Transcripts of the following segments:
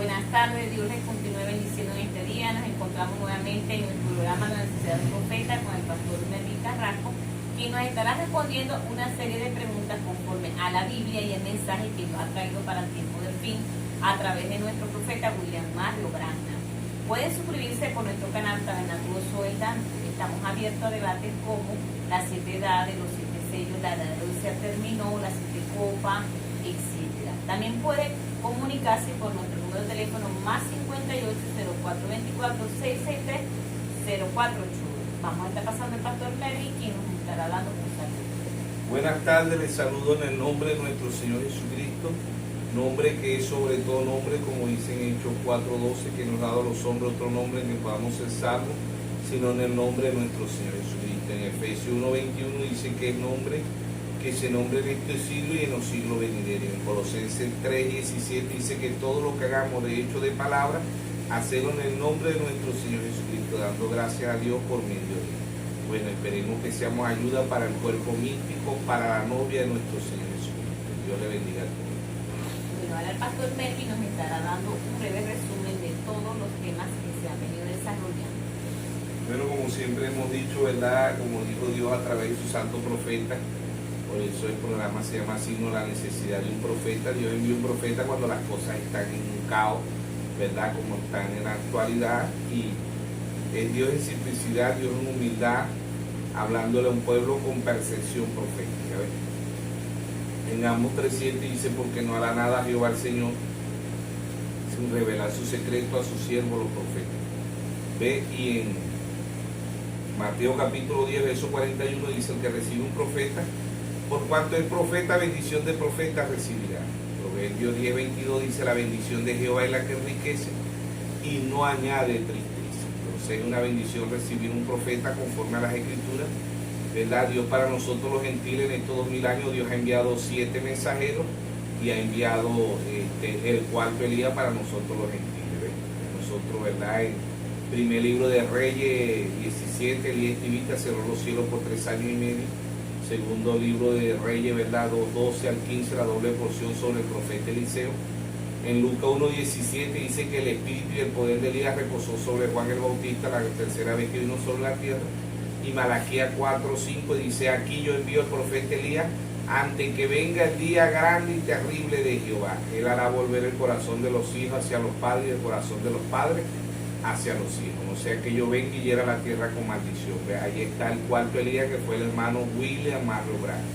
Buenas tardes, Dios les continúe bendiciendo en este día. Nos encontramos nuevamente en el programa La Necesidad del Profeta con el pastor Melvin Carrasco, quien nos estará respondiendo una serie de preguntas conforme a la Biblia y el mensaje que nos ha traído para el tiempo del fin a través de nuestro profeta William Mario Branham. Pueden suscribirse por nuestro canal Tabernáculo El Dante. Estamos abiertos a debates como las 7 edades, los 7 sellos, la edad de hoy se terminó, las 7 copas, etc. También pueden comunicarse por nuestro número de teléfono más 58 0424 663 0481. Vamos a estar pasando el pastor Melvin, quien nos estará dando un saludo. Buenas tardes, les saludo en el nombre de nuestro Señor Jesucristo, nombre que es sobre todo nombre, como dicen en Hechos 4:12, que nos ha dado a los hombres otro nombre en que podamos ser salvos, sino en el nombre de nuestro Señor Jesucristo. En Efesios 1:21 dice que es nombre que se nombre en este siglo y en los siglos venideros. En Colosenses 3:17 dice que todo lo que hagamos de hecho de palabra, hacerlo en el nombre de nuestro Señor Jesucristo, dando gracias a Dios por medio de él. Bueno, esperemos que seamos ayuda para el cuerpo místico, para la novia de nuestro Señor Jesucristo. Dios le bendiga a todos. Bueno, ahora el pastor Melvin nos estará dando un breve resumen de todos los temas que se han venido desarrollando. Bueno, como siempre hemos dicho, ¿verdad? Como dijo Dios a través de su santo profeta, por eso el programa se llama Signo la necesidad de un profeta. Dios envía un profeta cuando las cosas están en un caos, ¿verdad? Como están en la actualidad. Y es Dios en simplicidad, Dios en humildad, hablándole a un pueblo con percepción profética. ¿Ves? En Amos 3:7 dice, porque no hará nada Jehová el Señor sin revelar su secreto a sus siervos los profetas. ¿Ve? Y en Mateo capítulo 10, verso 41 dice, el que recibe un profeta, por cuanto es profeta, bendición de profeta recibirá. Proverbios 10:22 dice, la bendición de Jehová es la que enriquece y no añade tristeza. Entonces es una bendición recibir un profeta conforme a las Escrituras, ¿verdad? Dios para nosotros los gentiles en estos 2000 años, Dios ha enviado 7 mensajeros y ha enviado el cuarto Elías para nosotros los gentiles, ¿verdad? Nosotros, ¿verdad? En primer libro de Reyes 17, Elías Estivita cerró los cielos por 3 años y medio. Segundo libro de Reyes, ¿verdad? 12 al 15, la doble porción sobre el profeta Eliseo. En Lucas 1:17 dice que el espíritu y el poder de Elías reposó sobre Juan el Bautista la tercera vez que vino sobre la tierra. Y Malaquías 4:5 dice, aquí yo envío al profeta Elías antes que venga el día grande y terrible de Jehová. Él hará volver el corazón de los hijos hacia los padres y el corazón de los padres hacia los hijos. O sea que yo venga y hiera la tierra con maldición. Ahí está el cuarto Elías, que fue el hermano William Mario Branham.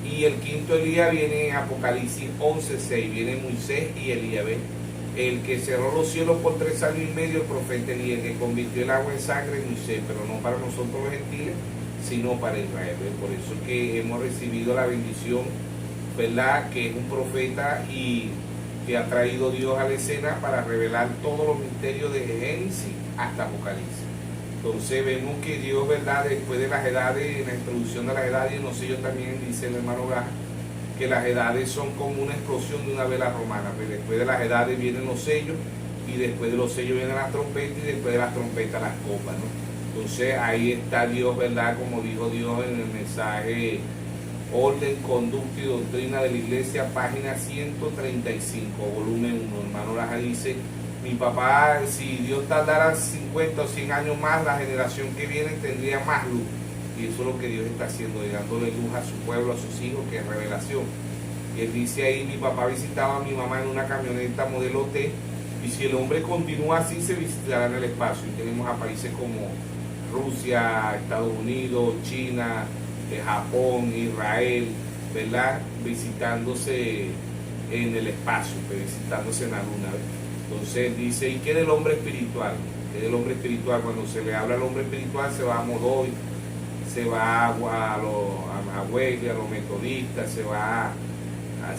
Y el quinto Elías viene en Apocalipsis 11:6, viene Moisés y Elías. ¿Ves? El que cerró los cielos por 3 años y medio, el profeta Elías, que convirtió el agua en sangre, Moisés, pero no para nosotros los gentiles, sino para Israel. ¿Ves? Por eso es que hemos recibido la bendición, ¿verdad? Que es un profeta y que ha traído Dios a la escena para revelar todos los misterios de Génesis hasta Apocalipsis. Entonces vemos que Dios, ¿verdad? Después de las edades, en la introducción de las edades, no sé, yo también dice el hermano Gaja, que las edades son como una explosión de una vela romana. Pero después de las edades vienen los sellos, y después de los sellos vienen las trompetas, y después de las trompetas las copas, ¿no? Entonces ahí está Dios, ¿verdad? Como dijo Dios en el mensaje Orden, Conducta y Doctrina de la Iglesia, página 135, volumen 1. Hermano Laja dice, mi papá, si Dios tardara 50 o 100 años más, la generación que viene tendría más luz. Y eso es lo que Dios está haciendo, dándole luz a su pueblo, a sus hijos, que es revelación. Y él dice ahí, mi papá visitaba a mi mamá en una camioneta modelo T, y si el hombre continúa así, se visitará en el espacio. Y tenemos a países como Rusia, Estados Unidos, China, Japón, Israel, ¿verdad? Visitándose en el espacio, visitándose en la luna, ¿verdad? Entonces dice, ¿y qué del hombre espiritual? ¿Qué del hombre espiritual? Cuando se le habla al hombre espiritual, se va a Modoy, se va a Wesley, a los metodistas, se va a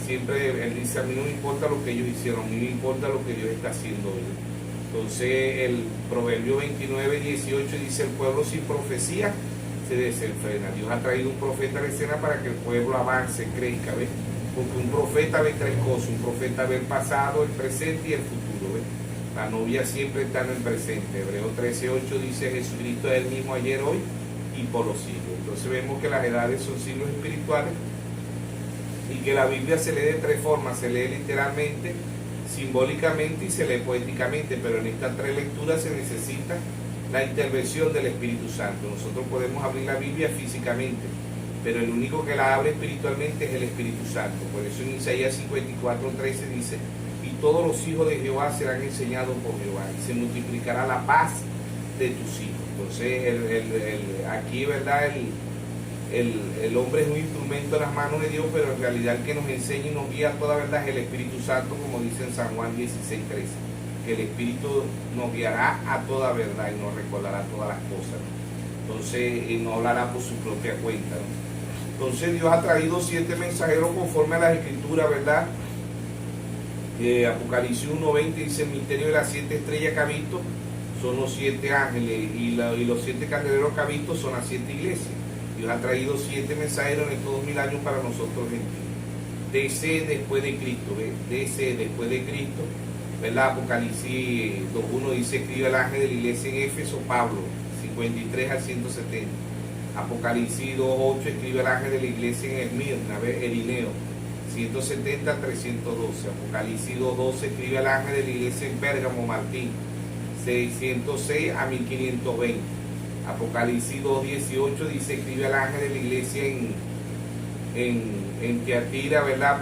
siempre, él dice, a mí no me importa lo que ellos hicieron, a mí me importa lo que Dios está haciendo hoy. Entonces el Proverbio 29:18 dice, el pueblo sin profecía se desenfrena. Dios ha traído un profeta a la escena para que el pueblo avance, crezca, ¿ves? Porque un profeta ve 3 cosas, un profeta ve el pasado, el presente y el futuro, ¿ves? La novia siempre está en el presente. Hebreos 13:8 dice, Jesucristo es el mismo ayer, hoy y por los siglos. Entonces vemos que las edades son siglos espirituales y que la Biblia se lee de 3 formas. Se lee literalmente, simbólicamente y se lee poéticamente, pero en estas tres lecturas se necesita la intervención del Espíritu Santo. Nosotros podemos abrir la Biblia físicamente, pero el único que la abre espiritualmente es el Espíritu Santo. Por eso en Isaías 54:13 dice: y todos los hijos de Jehová serán enseñados por Jehová, y se multiplicará la paz de tus hijos. Entonces aquí, ¿verdad? El hombre es un instrumento en las manos de Dios, pero en realidad el que nos enseña y nos guía a toda verdad es el Espíritu Santo, como dice en San Juan 16:13, que el Espíritu nos guiará a toda verdad y nos recordará todas las cosas, ¿no? Entonces no hablará por su propia cuenta, ¿no? Entonces Dios ha traído 7 mensajeros conforme a las Escrituras, ¿verdad? Apocalipsis 1:20 dice: el misterio de las 7 estrellas que ha visto son los 7 ángeles, y los 7 candeleros que ha visto son las 7 iglesias. Dios ha traído 7 mensajeros en estos 2000 años para nosotros gentiles. DC después de Cristo, ¿ves? DC después de Cristo, ¿verdad? Apocalipsis 2:1 dice: escribe el ángel de la iglesia en Éfeso, Pablo, 53 al 170. Apocalipsis 2:8 escribe el ángel de la iglesia en Esmirna, ¿ves? Irineo, 170 al 312. Apocalipsis 2:12 escribe el ángel de la iglesia en Pérgamo, Martín, 606 a 1520. Apocalipsis 2:18 dice: escribe el ángel de la iglesia en Tiatira, ¿verdad?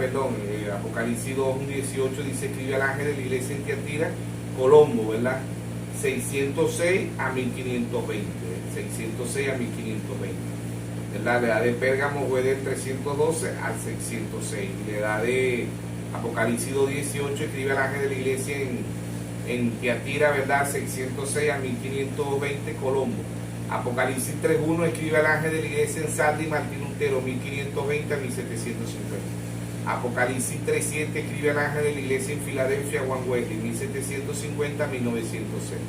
Apocalipsis 2:18 dice: escribe el ángel de la iglesia en Tiatira, Colombo, ¿verdad? 606 a 1520. 606 a 1520. ¿Verdad? La edad de Pérgamo fue del 312 al 606. Y la edad de Apocalipsis 2:18 escribe el ángel de la iglesia en Tiatira, ¿verdad? 606 a 1520, Colombo. Apocalipsis 3:1 escribe el ángel de la iglesia en Sardis, Martín Lutero, 1520 a 1750. Apocalipsis 3:7 escribe el ángel de la iglesia en Filadelfia, Juan Wesley, 1750 a 1906.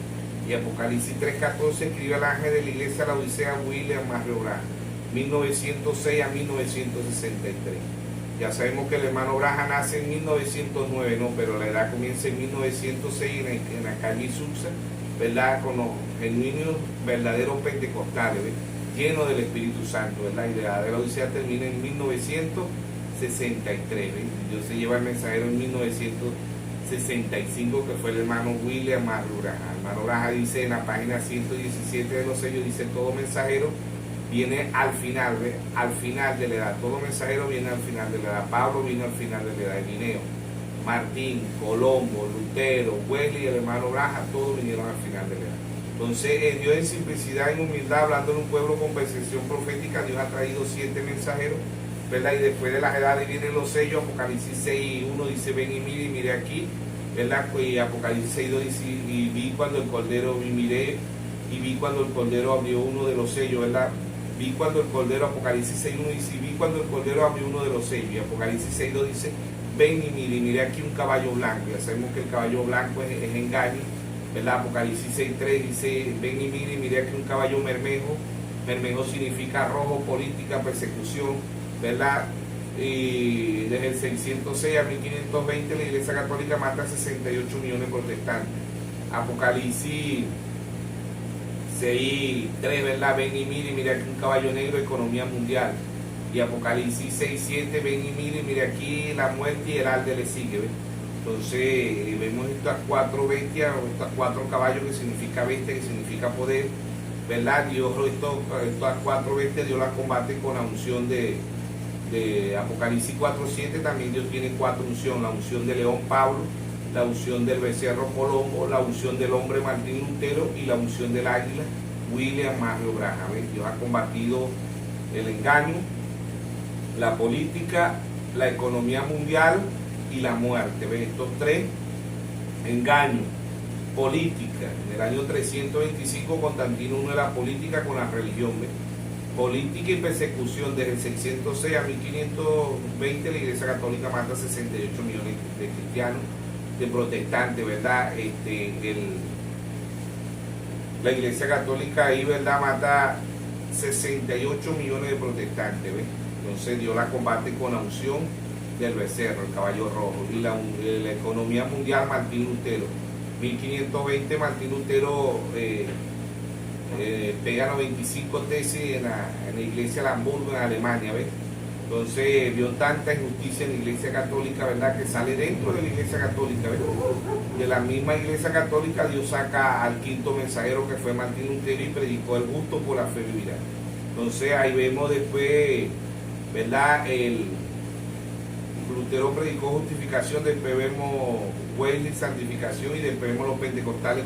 Y Apocalipsis 3:14 escribe el ángel de la iglesia a la Odisea, William Mario Branham, 1906 a 1963. Ya sabemos que el hermano Branham nace en 1909, ¿no? Pero la edad comienza en 1906 en la calle Susa, ¿verdad? Con los genuinos verdaderos pentecostales, ¿ves? Llenos del Espíritu Santo, ¿verdad? Y la edad de la Odisea termina en 1963, ¿ves? Dios se lleva el mensajero en 1965, que fue el hermano William Mario Branham. El hermano Branham dice en la página 117 de los sellos, dice: todo mensajero viene al final, ¿ves? Al final de la edad. Todo mensajero viene al final de la edad. Pablo vino al final de la edad. Irineo, Martín, Colombo, Lutero, Wesley y el hermano Branham, todos vinieron al final de la edad. Entonces Dios en simplicidad, en humildad, hablando de un pueblo con percepción profética, Dios ha traído 7 mensajeros, ¿verdad? Y después de las edades vienen los sellos. Apocalipsis 6:1 dice: ven y mire aquí, ¿verdad? Y Apocalipsis 6:2 dice: y vi cuando el Cordero, y miré, y vi cuando el Cordero abrió uno de los sellos, ¿verdad? Vi cuando el Cordero, Apocalipsis 6:1 dice: vi cuando el Cordero abrió uno de los sellos. Y Apocalipsis 6:2 dice: ven y mire aquí un caballo blanco. Ya sabemos que el caballo blanco es engaño, ¿verdad? Apocalipsis 6:3 dice: ven y mire aquí un caballo bermejo. Bermejo significa rojo, política, persecución, ¿verdad? Y desde el 606 a 1520 la Iglesia Católica mata a 68 millones de protestantes. Apocalipsis 6:3, ¿verdad? Ven y mire aquí un caballo negro, economía mundial. Y Apocalipsis 6:7, ven y mire aquí la muerte y el alde le sigue, ¿ves? Entonces vemos estas 4 bestias, o estas 4 caballos, que significa bestia, que significa poder, ¿verdad? Dios, estas 4 bestias, Dios las combate con la unción de Apocalipsis 4:7. También Dios tiene 4 unciones: la unción de león, Pablo, la unción del becerro, Colombo, la unción del hombre, Martín Lutero, y la unción del águila, William Mario Branham. Dios ha combatido el engaño, la política, la economía mundial y la muerte. ¿Ves? Estos 3: engaño, política. En el año 325 Constantino une la política con la religión. ¿Ves? Política y persecución. Desde el 606 a 1520 la Iglesia Católica mata a 68 millones de cristianos, de protestantes, ¿verdad? La Iglesia Católica ahí, ¿verdad?, mata 68 millones de protestantes, ¿ves? Entonces Dios la combate con la unción del becerro, el caballo rojo. Y la economía mundial, Martín Lutero. 1520 Martín Lutero pega 95 tesis en la iglesia de Hamburgo, en Alemania, ¿ves? Entonces vio tanta injusticia en la Iglesia Católica, ¿verdad? Que sale dentro de la Iglesia Católica, ¿verdad? De la misma Iglesia Católica Dios saca al quinto mensajero, que fue Martín Lutero, y predicó el justo por la fe vivirá. Entonces ahí vemos después, ¿verdad? El Lutero predicó justificación, después vemos Wesley santificación, y después vemos los pentecostales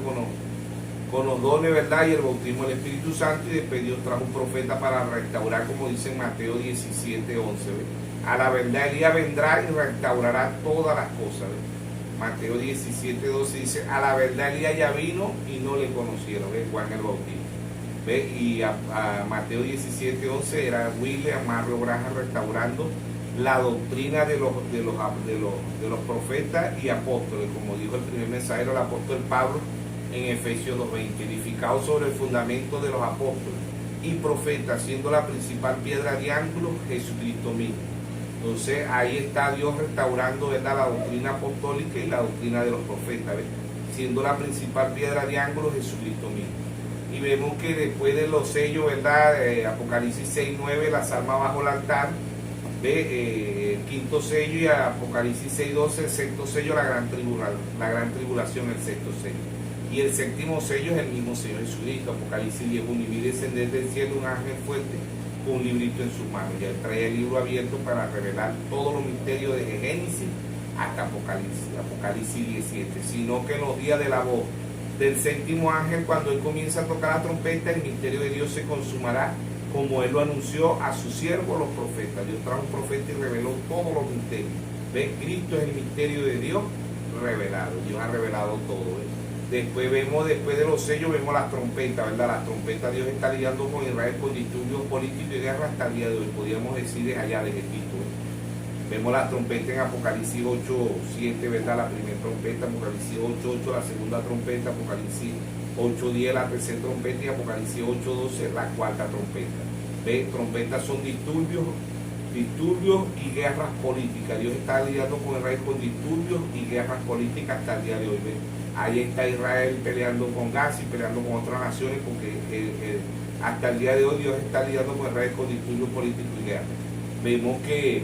con los dones, ¿verdad? Y el bautismo del Espíritu Santo, y después Dios trajo un profeta para restaurar, como dice en Mateo 17:11. A la verdad Elías vendrá y restaurará todas las cosas. Mateo 17:12 dice, a la verdad Elías ya vino y no le conocieron, Juan el Bautista. Y a Mateo 17:11 era William Mario Braja restaurando la doctrina de los profetas y apóstoles, como dijo el primer mensajero, el apóstol Pablo, en Efesios 2:20, edificado sobre el fundamento de los apóstoles y profetas, siendo la principal piedra de ángulo Jesucristo mismo. Entonces ahí está Dios restaurando, ¿verdad?, la doctrina apostólica y la doctrina de los profetas, ¿verdad?, siendo la principal piedra de ángulo Jesucristo mismo. Y vemos que después de los sellos, ¿verdad?, Apocalipsis 6:9, las almas bajo el altar, el quinto sello, y Apocalipsis 6:12, el sexto sello, la gran tribulación, el sexto sello. Y el séptimo sello es el mismo sello de Jesucristo. Apocalipsis 10:1, y vi descender del cielo un ángel fuerte con un librito en sus manos. Ya él traía el libro abierto para revelar todos los misterios de Génesis hasta Apocalipsis 17. Sino que en los días de la voz del séptimo ángel, cuando él comienza a tocar la trompeta, el misterio de Dios se consumará, como él lo anunció a sus siervos los profetas. Dios trajo un profeta y reveló todos los misterios. ¿Ves? Cristo es el misterio de Dios revelado. Dios ha revelado todo. Después de los sellos, vemos las trompetas, ¿verdad? Las trompetas, Dios está lidiando con Israel con disturbios políticos y guerra hasta el día de hoy. Podríamos decir desde allá, desde Egipto. Vemos las trompetas en Apocalipsis 8:7, ¿verdad? La primera trompeta, Apocalipsis 8:8, la segunda trompeta, Apocalipsis 8:10, la tercera trompeta, y Apocalipsis 8:12, la cuarta trompeta. ¿Ves? Trompetas son disturbios y guerras políticas. Dios está lidiando con Israel con disturbios y guerras políticas hasta el día de hoy. ¿Ves? Ahí está Israel peleando con Gaza y peleando con otras naciones, porque hasta el día de hoy Dios está lidiando con Israel con disturbios políticos y guerras. Vemos que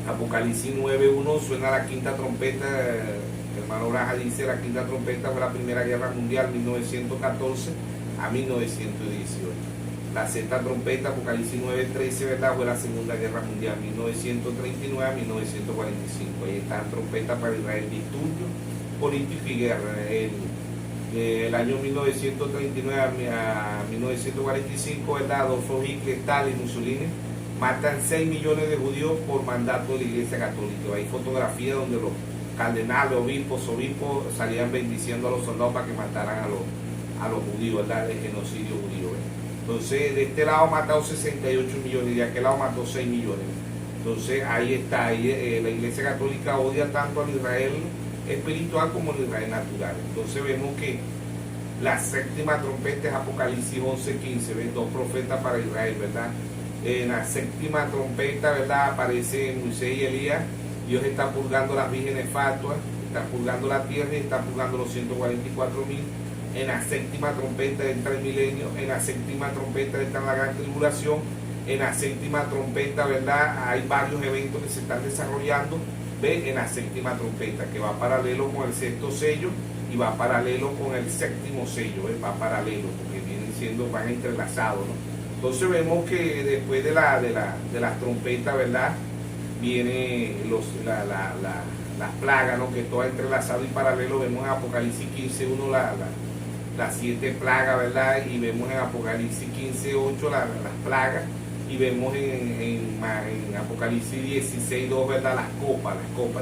Apocalipsis 9:1 suena la quinta trompeta. El hermano Braja dice, la quinta trompeta fue la Primera Guerra Mundial, 1914 a 1918. La sexta trompeta, Apocalipsis 9:13, ¿verdad?, fue la Segunda Guerra Mundial, 1939 a 1945. Ahí está la trompeta para Israel, disturbio político y guerra. El año 1939 a 1945, ¿verdad?, Adolfo Hitler, Stalin, Mussolini matan 6 millones de judíos por mandato de la Iglesia Católica. Hay fotografías donde los cardenales, obispos salían bendiciendo a los soldados para que mataran a los judíos, ¿verdad?, el genocidio judío, ¿verdad? Entonces, de este lado ha matado 68 millones y de aquel lado mató 6 millones. Entonces, ahí está. La Iglesia Católica odia tanto al Israel espiritual como al Israel natural. Entonces, vemos que la séptima trompeta es Apocalipsis 11:15, ¿ves? 2 profetas para Israel, ¿verdad? En la séptima trompeta, ¿verdad?, aparece Moisés y Elías. Dios está purgando las vírgenes fatuas, está purgando la tierra y está purgando los 144,000. En la séptima trompeta entra el milenio. En la séptima trompeta entra la gran tribulación. En la séptima trompeta, ¿verdad?, hay varios eventos que se están desarrollando. Ve, en la séptima trompeta, que va paralelo con el sexto sello y va paralelo con el séptimo sello, va paralelo, porque van entrelazados, ¿no? Entonces vemos que después de las trompetas, ¿verdad?, viene las plagas, ¿no?, que todo entrelazado y paralelo. Vemos en Apocalipsis 15:1 las 7 plagas, ¿verdad?, y vemos en Apocalipsis 15:8 las plagas, y vemos en Apocalipsis 16:2, ¿verdad?, las copas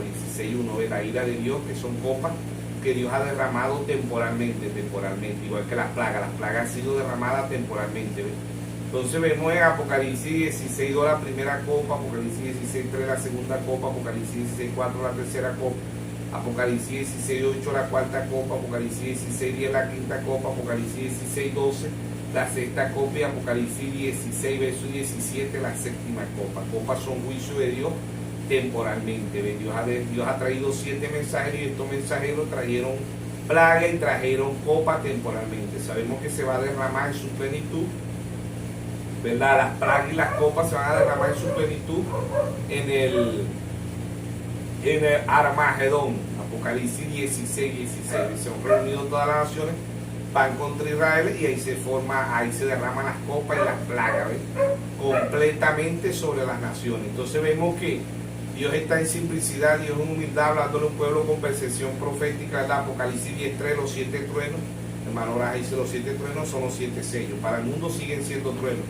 16:1, ¿verdad?, la ira de Dios, que son copas que Dios ha derramado temporalmente, igual que las plagas han sido derramadas temporalmente, ¿ves? Entonces vemos en Apocalipsis 16:2 la primera copa, Apocalipsis 16:3 la segunda copa, Apocalipsis 16:4 la tercera copa, Apocalipsis 16:8 la cuarta copa, Apocalipsis 16:10 la quinta copa, Apocalipsis 16:12 la sexta copa, y Apocalipsis 16 verso 17 la séptima copa. Copas son juicio de Dios temporalmente. Dios ha traído 7 mensajeros, y estos mensajeros trajeron plaga y trajeron copa temporalmente. Sabemos que se va a derramar en su plenitud ¿verdad? Las plagas y las copas se van a derramar en su plenitud en el Armagedón, Apocalipsis 16, 16. Se han reunido todas las naciones, van contra Israel y ahí se derraman las copas y las plagas, ¿ves? Completamente sobre las naciones. Entonces vemos que Dios está en simplicidad, Dios en humildad, hablándole a un pueblo con percepción profética, ¿verdad? Apocalipsis 10:3, los 7 truenos. Hermano Braja dice, los 7 truenos son los 7 sellos. Para el mundo siguen siendo truenos.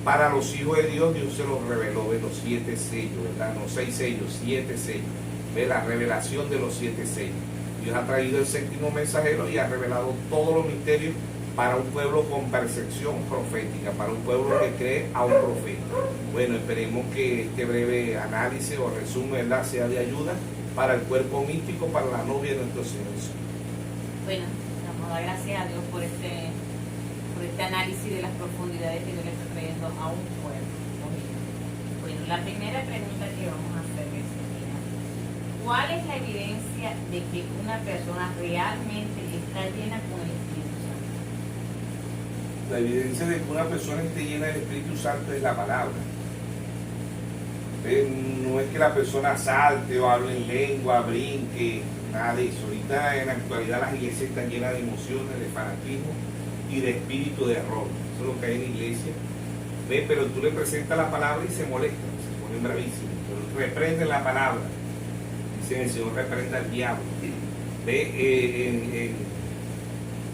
Para los hijos de Dios, Dios se los reveló, de los 7 sellos, ¿verdad? No 6 sellos, 7 sellos. Ve la revelación de los 7 sellos. Dios ha traído el séptimo mensajero y ha revelado todos los misterios para un pueblo con percepción profética, para un pueblo que cree a un profeta. Bueno, esperemos que este breve análisis o resumen, ¿verdad?, sea de ayuda para el cuerpo místico, para la novia de nuestro Señor Jesús. Bueno, damos las gracias a Dios por este análisis de las profundidades que Dios le está trayendo a un pueblo. Bueno, la primera pregunta que vamos a hacer es, ¿cuál es la evidencia de que una persona realmente está llena con el Espíritu Santo? La evidencia de que una persona esté llena del Espíritu Santo es la palabra. No es que la persona salte o hable en lengua, brinque, nada de eso. Ahorita en la actualidad las iglesias están llenas de emociones, de fanatismo y de espíritu de error. Eso es lo que hay en la iglesia. Pero tú le presentas la palabra y se molestan, se ponen bravísimos. Pero reprenden la palabra. Dicen, el Señor reprenda al diablo.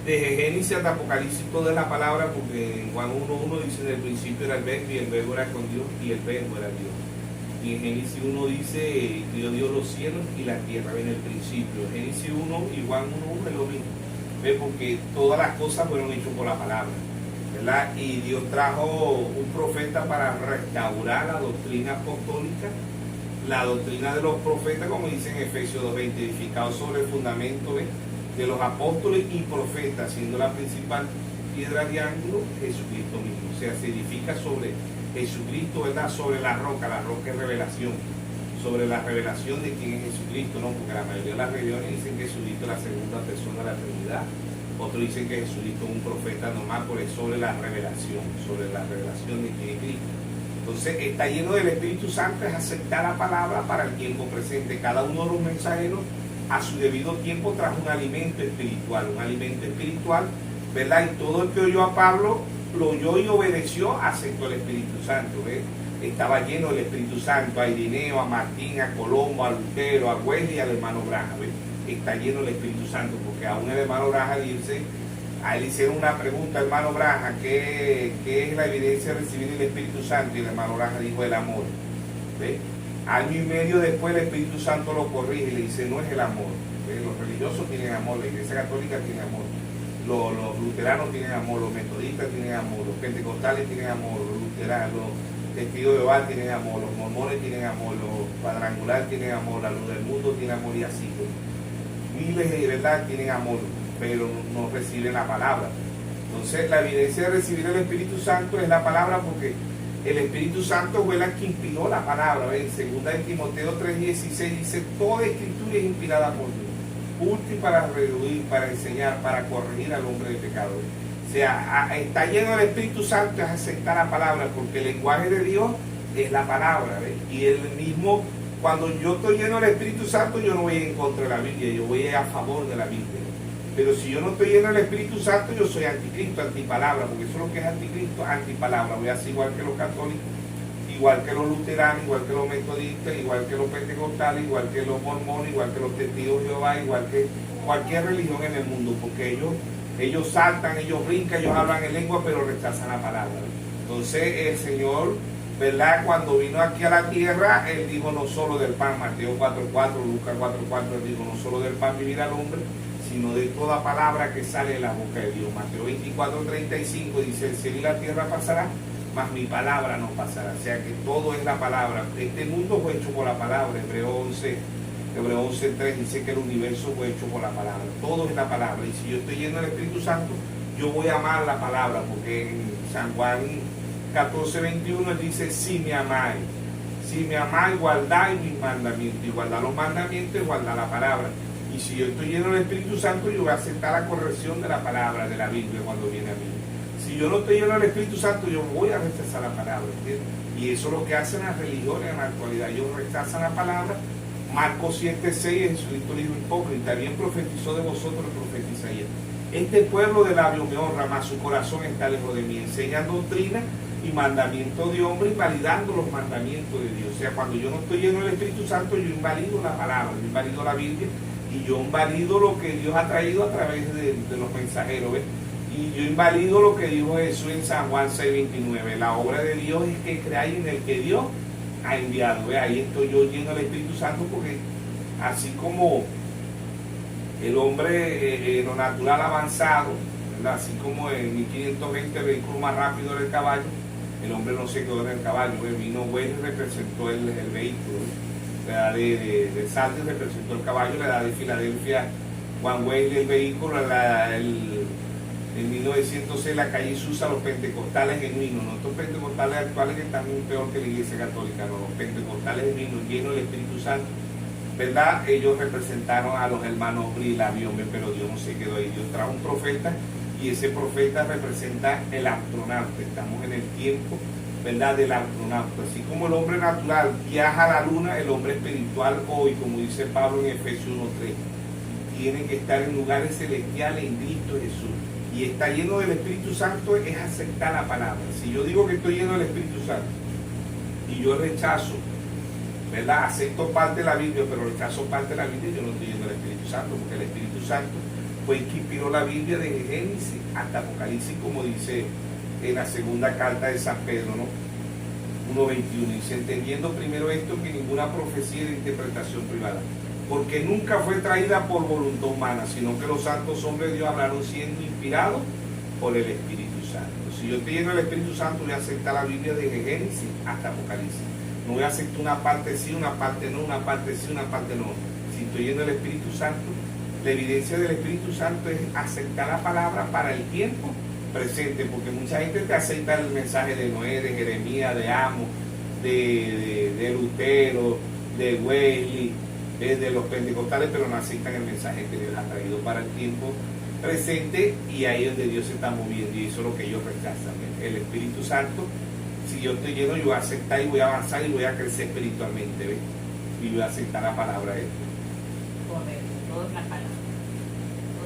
Desde Génesis hasta Apocalipsis todo es la palabra, porque en Juan 1:1 dice, en el principio era el verbo y el verbo era con Dios y el verbo era Dios. Y en Génesis 1 dice, Dios dio los cielos y la tierra, en el principio. Génesis 1 y Juan 1:1 es lo mismo. Porque todas las cosas fueron hechas por la palabra, ¿verdad? Y Dios trajo un profeta para restaurar la doctrina apostólica, la doctrina de los profetas, como dice en Efesios 2:20, edificado sobre el fundamento de los apóstoles y profetas, siendo la principal piedra de ángulo Jesucristo mismo. O sea, se edifica sobre Jesucristo, ¿verdad? Sobre la roca es revelación, sobre la revelación de quién es Jesucristo, ¿no? Porque la mayoría de las religiones dicen que Jesucristo es la segunda persona de la Trinidad, otros dicen que Jesucristo es un profeta normal, pero es sobre la revelación de quién es Cristo. Entonces, está lleno del Espíritu Santo, es aceptar la palabra para el tiempo presente. Cada uno de los mensajeros a su debido tiempo trajo un alimento espiritual, ¿verdad? Y todo el que oyó a Pablo lo oyó y obedeció, aceptó el Espíritu Santo, ¿ves? Estaba lleno del Espíritu Santo, a Irineo, a Martín, a Colombo, a Lutero, a Wesley y al hermano Braja, ¿ves? Está lleno del Espíritu Santo, porque aún el hermano Braja dice, a él hicieron una pregunta, hermano Braja, ¿qué es la evidencia de recibir el Espíritu Santo? Y el hermano Braja dijo, el amor, ¿ves? Año y medio después el Espíritu Santo lo corrige y le dice, no es el amor, ¿ves? Los religiosos tienen amor, la Iglesia Católica tiene amor, los luteranos tienen amor, los metodistas tienen amor, los pentecostales tienen amor, los luteranos, los testigos de Jehová tienen amor, los mormones tienen amor, los cuadrangulares tienen amor, la luz del mundo tiene amor y así, pues. Miles de verdad tienen amor, pero no reciben la palabra. Entonces la evidencia de recibir el Espíritu Santo es la palabra, porque el Espíritu Santo fue el que inspiró la palabra. En 2 de Timoteo 3:16 dice, toda escritura es inspirada por Dios, útil para reducir, para enseñar, para corregir al hombre de pecado. O sea, está lleno del Espíritu Santo, es aceptar la palabra, porque el lenguaje de Dios es la palabra, ¿ves? Y el mismo, cuando yo estoy lleno del Espíritu Santo, yo no voy en contra de la Biblia, yo voy a favor de la Biblia. Pero si yo no estoy lleno del Espíritu Santo, yo soy anticristo, antipalabra, porque eso es lo que es anticristo, antipalabra. Voy a ser igual que los católicos, igual que los luteranos, igual que los metodistas, igual que los pentecostales, igual que los mormones, igual que los testigos de Jehová, igual que cualquier religión en el mundo, porque ellos saltan, ellos brincan, ellos hablan en lengua, pero rechazan la palabra. Entonces el Señor, ¿verdad? Cuando vino aquí a la tierra, Él dijo no solo del pan, Mateo 4:4, Lucas 4:4, Él dijo no solo del pan vivirá el hombre, sino de toda palabra que sale de la boca de Dios. Mateo 24:35 dice, el cielo y la tierra pasará, mas mi palabra no pasará. O sea que todo es la palabra. Este mundo fue hecho por la palabra. Hebreo 11:3 dice que el universo fue hecho por la palabra. Todo es la palabra. Y si yo estoy lleno del Espíritu Santo, yo voy a amar la palabra, porque en San Juan 14:21 él dice, si me amáis, guardáis mis mandamientos. Y guardar los mandamientos es guardar la palabra. Y si yo estoy lleno del Espíritu Santo, yo voy a aceptar la corrección de la palabra, de la Biblia, cuando viene a mí. Si yo no estoy lleno del Espíritu Santo, yo voy a rechazar la palabra, ¿entiendes? Y eso es lo que hacen las religiones en la actualidad. Ellos rechazan la palabra. Marcos 7:6, Jesucristo dijo: hipócrita, bien profetizó de vosotros el profeta Isaías. Este pueblo de labios me honra, mas su corazón está lejos de mí. Enseñan doctrina y mandamientos de hombre, invalidando los mandamientos de Dios. O sea, cuando yo no estoy lleno del Espíritu Santo, yo invalido la palabra, yo invalido la Biblia, y yo invalido lo que Dios ha traído a través de los mensajeros, ¿ves? Y yo invalido lo que dijo Jesús en San Juan 6:29. La obra de Dios es que creáis en el que Dios ha enviado. ¿Ves? Ahí estoy yo lleno del Espíritu Santo, porque así como el hombre en lo natural avanzado, ¿verdad? Así como en 1520 el vehículo más rápido era el caballo, el hombre no se quedó en el caballo. Vino Wesley, representó el vehículo. La edad de Sardes representó el caballo. La edad de Filadelfia, Juan Wesley, el vehículo. En 1906 la calle Susa, los pentecostales genuinos, no estos pentecostales actuales que están peor que la iglesia católica, no, los pentecostales genuinos, llenos del Espíritu Santo, ¿verdad? Ellos representaron a los hermanos Brilaviome, pero Dios no se quedó ahí. Dios trajo un profeta, y ese profeta representa el astronauta. Estamos en el tiempo, ¿verdad?, del astronauta. Así como el hombre natural viaja a la luna, el hombre espiritual hoy, como dice Pablo en Efesios 1:3, tiene que estar en lugares celestiales en Cristo Jesús. Y está lleno del Espíritu Santo es aceptar la palabra. Si yo digo que estoy lleno del Espíritu Santo y yo rechazo, ¿verdad?, acepto parte de la Biblia, pero rechazo parte de la Biblia, yo no estoy lleno del Espíritu Santo, porque el Espíritu Santo fue el que inspiró la Biblia desde Génesis hasta Apocalipsis, como dice en la segunda carta de San Pedro, ¿no? 1:21. Dice: entendiendo primero esto, que ninguna profecía de interpretación privada, porque nunca fue traída por voluntad humana, sino que los santos hombres de Dios hablaron siendo inspirados por el Espíritu Santo. Si yo estoy lleno del Espíritu Santo, voy a aceptar la Biblia desde Génesis hasta Apocalipsis. No voy a aceptar una parte sí, una parte no, una parte sí, una parte no. Si estoy lleno del Espíritu Santo, la evidencia del Espíritu Santo es aceptar la palabra para el tiempo presente, porque mucha gente te acepta el mensaje de Noé, de Jeremías, de Amos, de Lutero, de Wesley, de los pentecostales, pero no aceptan el mensaje que Dios ha traído para el tiempo presente, y ahí es donde Dios se está moviendo, y eso es lo que ellos rechazan. El Espíritu Santo, si yo estoy lleno, yo voy a aceptar y voy a avanzar y voy a crecer espiritualmente, ¿ves? Y voy a aceptar la palabra de Dios. Correcto, toda la palabra.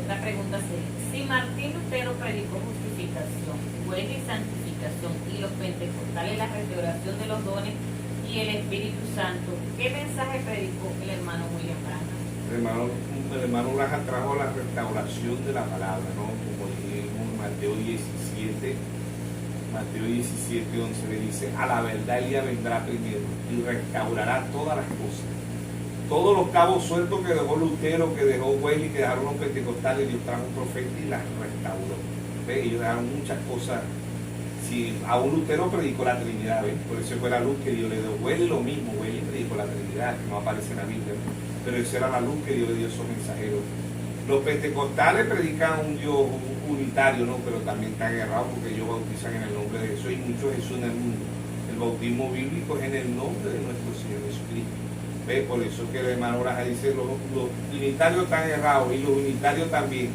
Otra pregunta sería: si Martín Lutero predicó justificación, Wesley santificación, y los pentecostales la restauración de los dones y el Espíritu Santo, ¿qué mensaje predicó el hermano William Branham? El hermano Branham trajo la restauración de la palabra, ¿no? Como dijimos en Mateo 17, 11 le dice: a la verdad el día vendrá primero y restaurará todas las cosas. Todos los cabos sueltos que dejó Lutero, que dejó Wesley, que dejaron los pentecostales, Dios trajo un profeta y las restauró. ¿Ves? Ellos dejaron muchas cosas. Si a un Lutero predicó la Trinidad, ¿ves? Por eso fue la luz que Dios le dio. Wesley lo mismo, Wesley predicó la Trinidad, que no aparece en la Biblia, ¿ves? Pero esa era la luz que Dios le dio a esos mensajeros. Los pentecostales predican un Dios unitario, ¿no? Pero también están errados, porque ellos bautizan en el nombre de Jesús, y mucho Jesús en el mundo. El bautismo bíblico es en el nombre de nuestro Señor Jesucristo. ¿Ves? Por eso que el hermano Braja dice: los trinitarios están errados, y los unitarios también,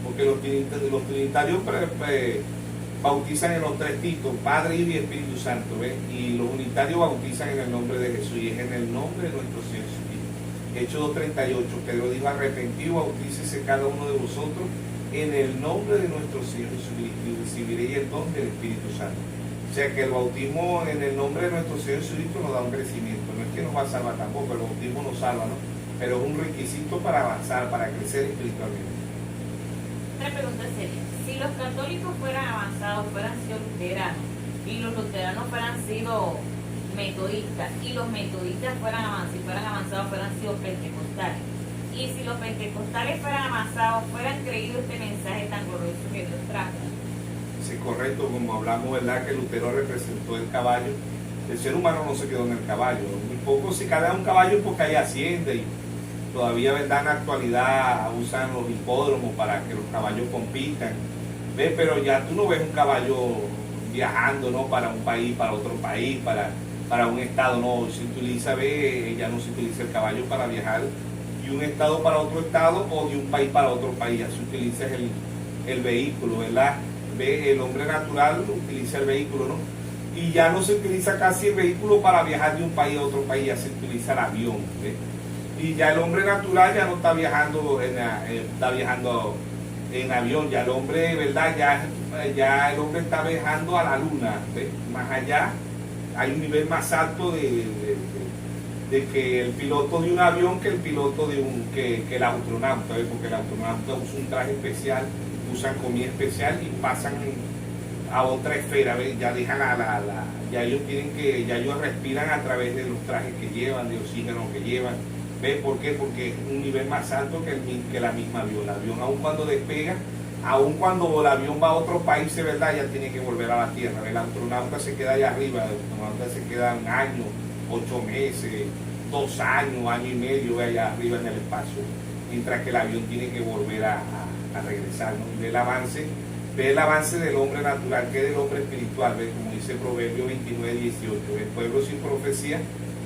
porque los trinitarios bautizan en los tres títulos, Padre, Hijo y Espíritu Santo, ¿ves? Y los unitarios bautizan en el nombre de Jesús, y es en el nombre de nuestro Señor Jesucristo. Hechos 2:38, Pedro dijo: arrepentido, bautícese cada uno de vosotros en el nombre de nuestro Señor Jesucristo, y recibiréis el don del Espíritu Santo. O sea que el bautismo en el nombre de nuestro Señor Jesucristo nos da un crecimiento. No es que nos va a salvar tampoco, el bautismo nos salva, ¿no? Pero es un requisito para avanzar, para crecer espiritualmente. Otra pregunta sería: si los católicos fueran avanzados, fueran sido luteranos, y los luteranos fueran sido metodistas, y los metodistas fueran avanzados, fueran sido pentecostales, y si los pentecostales fueran avanzados, fueran creído este mensaje tan glorioso que Dios trajo. Sí, correcto, como hablamos, ¿verdad?, que Lutero representó el caballo. El ser humano no se quedó en el caballo. Muy poco, si cae un caballo, porque hay hacienda, y todavía, ¿verdad?, en la actualidad usan los hipódromos para que los caballos compitan. ¿Ves? Pero ya tú no ves un caballo viajando, ¿no?, para un país, para otro país, para un estado, no. Se utiliza, ya no se utiliza el caballo para viajar de un estado para otro estado, o de un país para otro país. Ya se utiliza el vehículo, ¿verdad? ¿ve? El hombre natural utiliza el vehículo, ¿no? Y ya no se utiliza casi el vehículo para viajar de un país a otro país, ya se utiliza el avión, ¿ve? Y ya el hombre natural ya no está viajando en avión, ya el hombre, ¿verdad? Ya el hombre está viajando a la luna, ¿ve? Más allá hay un nivel más alto de que el piloto de un avión que el piloto que el astronauta, ¿ve? Porque el astronauta usa un traje especial, usan comida especial y pasan a otra esfera, ¿ve? Ya dejan ya ellos respiran a través de los trajes que llevan, de oxígeno que llevan. ¿Ve? ¿Por qué? Porque es un nivel más alto que la misma avión. El avión, aun cuando despega, aun cuando el avión va a otro país, ¿verdad? Ya tiene que volver a la Tierra. El astronauta se queda allá arriba, el astronauta se queda un año, 8 meses, 2 años, año y medio allá arriba en el espacio, mientras que el avión tiene que volver a regresar, ¿no? Y ve el avance del hombre natural, que es del hombre espiritual, ¿ve? Como dice Proverbio 29:18, el pueblo sin profecía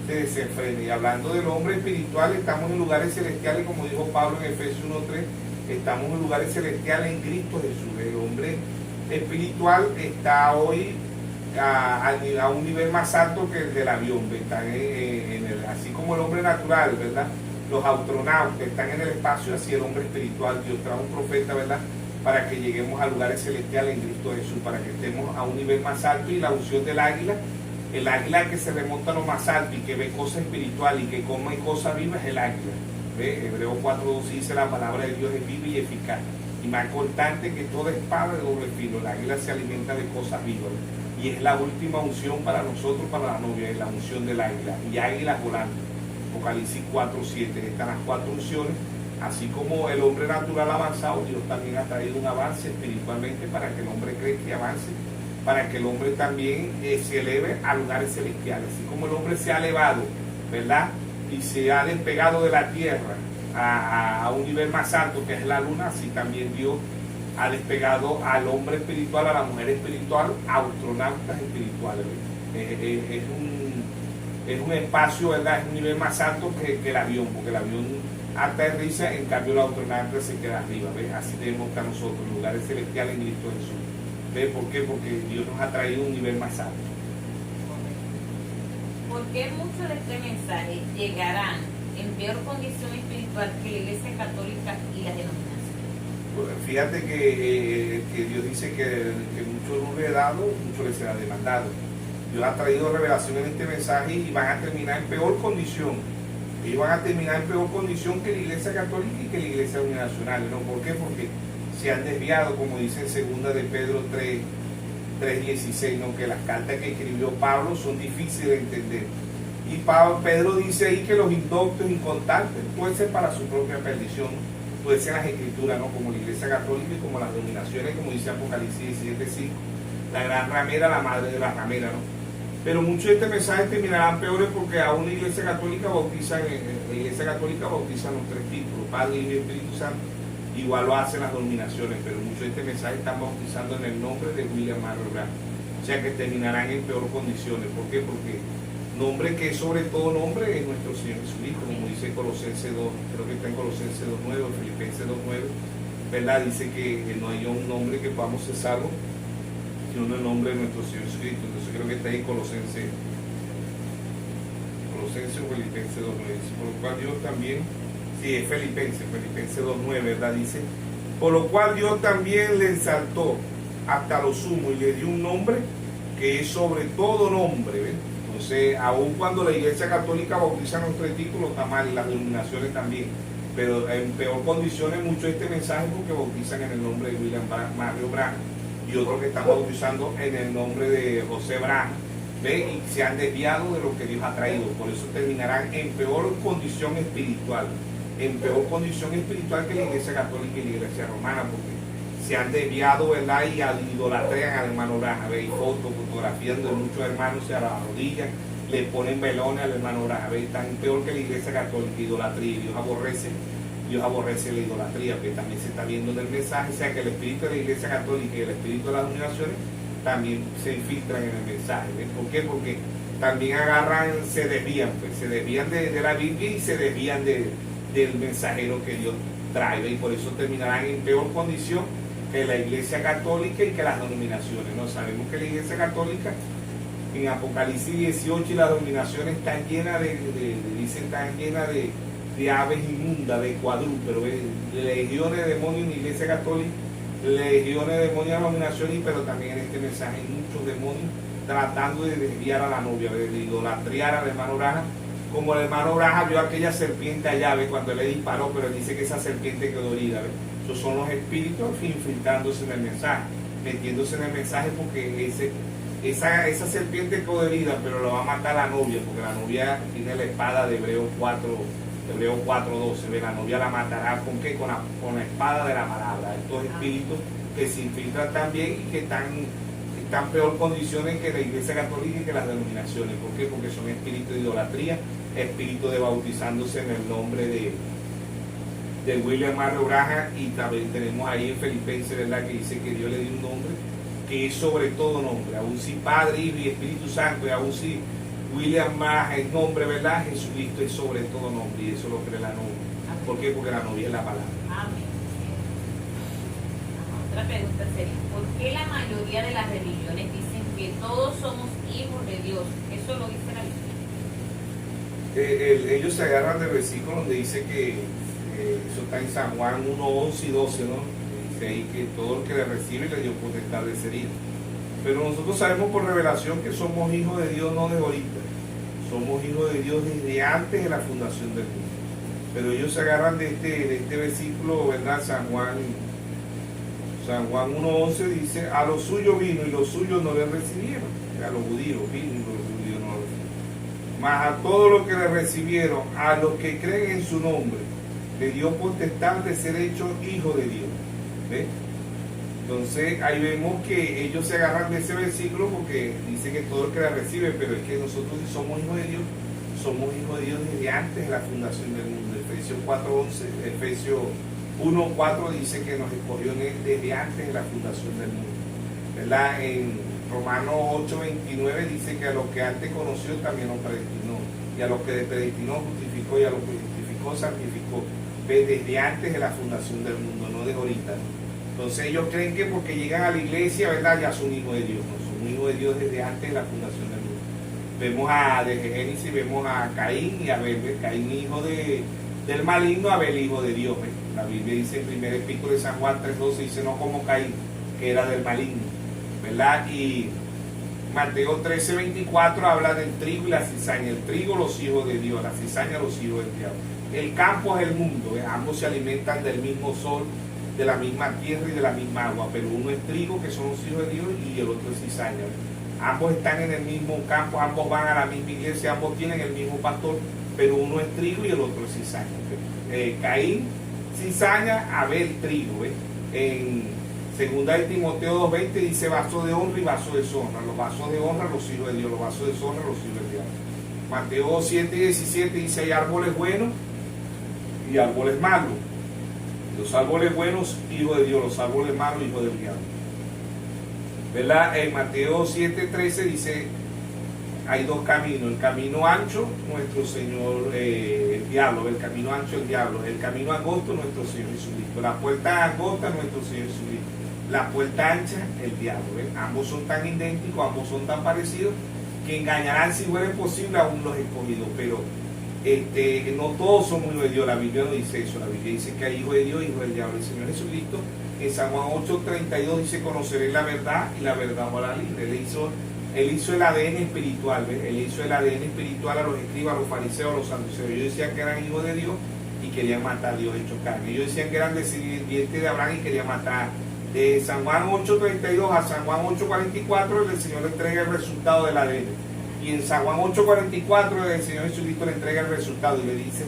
se desenfrena. Y hablando del hombre espiritual, estamos en lugares celestiales, como dijo Pablo en Efesios 1:3, estamos en lugares celestiales en Cristo Jesús. El hombre espiritual está hoy a un nivel más alto que el del avión, están así como el hombre natural, ¿verdad? Los astronautas están en el espacio, así el hombre espiritual. Dios trae un profeta, ¿verdad? Para que lleguemos a lugares celestiales en Cristo Jesús, para que estemos a un nivel más alto. Y la unción del águila, el águila que se remonta a lo más alto y que ve cosas espirituales y que come cosas vivas, es el águila. ¿Ve? Hebreo 4:12 dice: la palabra de Dios es viva y eficaz y más cortante que toda espada de doble filo. El águila se alimenta de cosas vivas y es la última unción para nosotros, para la novia, es la unción del águila. Y águilas volando, Apocalipsis 4:7. Están las 4 unciones. Así como el hombre natural ha avanzado, Dios también ha traído un avance espiritualmente para que el hombre crezca y avance, para que el hombre también se eleve a lugares celestiales. Así como el hombre se ha elevado, ¿verdad? Y se ha despegado de la tierra a un nivel más alto que es la luna, así también Dios ha despegado al hombre espiritual, a la mujer espiritual, a astronautas espirituales. Es un espacio, ¿verdad? Es un nivel más alto que el avión, porque el avión aterriza, en cambio el astronauta se queda arriba, ¿ves? Así debemos estar nosotros, lugares celestiales en Cristo Jesús. ¿Ves por qué? Porque Dios nos ha traído un nivel más alto. ¿Por qué muchos de este mensaje llegarán en peor condición espiritual que la Iglesia Católica y las denominaciones? Pues fíjate que Dios dice que mucho no le he dado, mucho le será demandado. Dios ha traído revelación en este mensaje y van a terminar en peor condición. Ellos van a terminar en peor condición que la Iglesia Católica y que la Iglesia Universal, ¿no? ¿Por qué? Porque se han desviado, como dice en 2 de Pedro 3:16, ¿no? Que las cartas que escribió Pablo son difíciles de entender. Y Pedro dice ahí que los indoctos inconstantes pueden ser para su propia perdición, puede ser las escrituras, ¿no? Como la Iglesia Católica y como las denominaciones, como dice Apocalipsis 17:5, la gran ramera, la madre de la ramera, ¿no? Pero muchos de este mensaje terminarán peores porque aún la Iglesia Católica bautiza los 3 títulos, Padre, Hijo y Espíritu Santo. Igual lo hacen las denominaciones, pero muchos de este mensaje están bautizando en el nombre de William Marion Branham. O sea que terminarán en peor condiciones. ¿Por qué? Porque nombre que es sobre todo nombre es nuestro Señor Jesucristo, como dice Colosenses 2, creo que está en Colosenses 2:9 o Filipenses 2:9, ¿verdad? Dice que no hay un nombre que podamos ser salvos sino el nombre de nuestro Señor Jesucristo. Entonces creo que está ahí Colosenses o Filipenses 2:9, por lo cual Dios también, sí, es Filipenses 2:9, ¿verdad? Dice: por lo cual Dios también le exaltó hasta lo sumo y le dio un nombre que es sobre todo nombre, ¿ven? Entonces, aun cuando la Iglesia Católica bautiza los 3 títulos, está mal, y las denominaciones también, pero en peor condiciones mucho este mensaje porque bautizan en el nombre de William Marion Branham y otros que están bautizando en el nombre de José Branham, ¿ve? Y se han desviado de lo que Dios ha traído. Por eso terminarán en peor condición espiritual, que la Iglesia Católica y la Iglesia Romana, porque se han desviado, ¿verdad? Y idolatrean al hermano Branham. Hay fotografías donde muchos hermanos se arrodillan, le ponen velones al hermano Branham. Están peor que la Iglesia Católica, idolatría. Dios aborrece la idolatría, que también se está viendo en el mensaje. O sea que el espíritu de la Iglesia Católica y el espíritu de las denominaciones también se infiltran en el mensaje. ¿Ves? ¿Por qué? Porque también se desvían de la Biblia y se desvían del mensajero que Dios trae, ¿ves? Y por eso terminarán en peor condición que la Iglesia Católica y que las denominaciones, ¿no? Sabemos que la Iglesia Católica en Apocalipsis 18 y las denominaciones están llenas están llenas de aves inmundas, de cuadrúpedos, de legiones de demonios en la Iglesia Católica, legiones de demonios en la denominación, pero también en este mensaje hay muchos demonios tratando de desviar a la novia, de idolatriar al hermano Braja, como el hermano Braja vio aquella serpiente allá, ¿ve? Cuando le disparó, pero él dice que esa serpiente quedó herida, ¿ve? Esos son los espíritus infiltrándose en el mensaje, metiéndose en el mensaje, porque esa serpiente quedó herida, pero lo va a matar la novia, porque la novia tiene la espada de Hebreos 4:12, ¿ve? La novia la matará ¿con qué? Con la espada de la palabra. Estos espíritus que se infiltran también y que están en peor condiciones que la Iglesia Católica y que las denominaciones. ¿Por qué? Porque son espíritus de idolatría, espíritus de bautizándose en el nombre de William Marrow Branham, y también tenemos ahí en Filipenses, ¿verdad?, que dice que Dios le dio un nombre que es sobre todo nombre, aún si Padre, Hijo y Espíritu Santo, y aún si William Branham es nombre, ¿verdad?, Jesucristo es sobre todo nombre, y eso lo cree la novia. ¿Por qué? Porque la novia es la palabra. Amén. Otra pregunta sería, ¿por qué la mayoría de las religiones dicen que todos somos hijos de Dios? Eso lo dice la Biblia. Ellos se agarran del versículo donde dice que eso está en San Juan 1:11 y 12, ¿no? Dice ahí que todo el que le recibe le dio potestad de ser hijo. Pero nosotros sabemos por revelación que somos hijos de Dios no de ahorita, somos hijos de Dios desde antes de la fundación del mundo. Pero ellos se agarran de este versículo, ¿verdad? San Juan 1:11 dice, a los suyos vino y los suyos no le recibieron. A los judíos vino y los judíos no le recibieron. Mas a todos los que le recibieron, a los que creen en su nombre, le dio potestad de ser hechos hijos de Dios. ¿Ves? Entonces ahí vemos que ellos se agarran de ese versículo porque dice que todo el que la recibe, pero es que nosotros, si somos hijos de Dios, somos hijos de Dios desde antes de la fundación del mundo. Efesios 4:11, Efesios 1:4 dice que nos escogió desde antes de la fundación del mundo, ¿verdad? En Romanos 8:29 dice que a los que antes conoció también los predestinó, y a los que predestinó justificó, y a los que justificó santificó. ¿Ves? Desde antes de la fundación del mundo, no de ahorita, ¿no? Entonces ellos creen que porque llegan a la iglesia, ¿verdad?, ya son hijos de Dios. No, son hijos de Dios desde antes de la fundación del mundo. Vemos desde Génesis, vemos a Caín y Abel, ¿ves? Caín hijo del maligno, Abel hijo de Dios, ¿ves? La Biblia dice en primer epístola de San Juan 3:12, dice no como Caín, que era del maligno, ¿verdad? Y Mateo 13:24 habla del trigo y la cizaña. El trigo los hijos de Dios, la cizaña los hijos del diablo. El campo es el mundo, ¿ves? Ambos se alimentan del mismo sol, de la misma tierra y de la misma agua, pero uno es trigo, que son los hijos de Dios, y el otro es cizaña. Ambos están en el mismo campo, ambos van a la misma iglesia, ambos tienen el mismo pastor, pero uno es trigo y el otro es cizaña. Caín, cizaña, Abel, trigo. En 2 de Timoteo 2:20 dice vaso de honra y vaso de deshonra. Los vasos de honra los hijos de Dios, los vasos de deshonra los hijos del diablo. Mateo 7:17 dice hay árboles buenos y árboles malos. Los árboles buenos, hijos de Dios; los árboles malos, hijos del diablo. ¿Verdad? En Mateo 7:13 dice, hay dos caminos: el camino ancho, nuestro Señor, el diablo; el camino ancho, el diablo; el camino angosto, nuestro Señor Jesucristo; la puerta angosta, nuestro Señor Jesucristo; la puerta ancha, el diablo. ¿Ves? Ambos son tan idénticos, ambos son tan parecidos, que engañarán, si fuera posible, aún los escogidos. Pero no todos somos hijos de Dios. La Biblia no dice eso. La Biblia dice que hay hijos de Dios y hijos del diablo. El Señor Jesucristo en San Juan 8:32 dice conoceréis la verdad y la verdad os hará libre. Él hizo el ADN espiritual, ¿ves? Él hizo el ADN espiritual a los escribas, a los fariseos, a los saduceos. Ellos decían que eran hijos de Dios y querían matar a Dios hecho carne. Ellos decían que eran descendientes de Abraham y querían matar. De San Juan 8:32 a San Juan 8:44 el Señor le entrega el resultado del ADN. Y en San Juan 8:44 el Señor Jesucristo le entrega el resultado y le dice: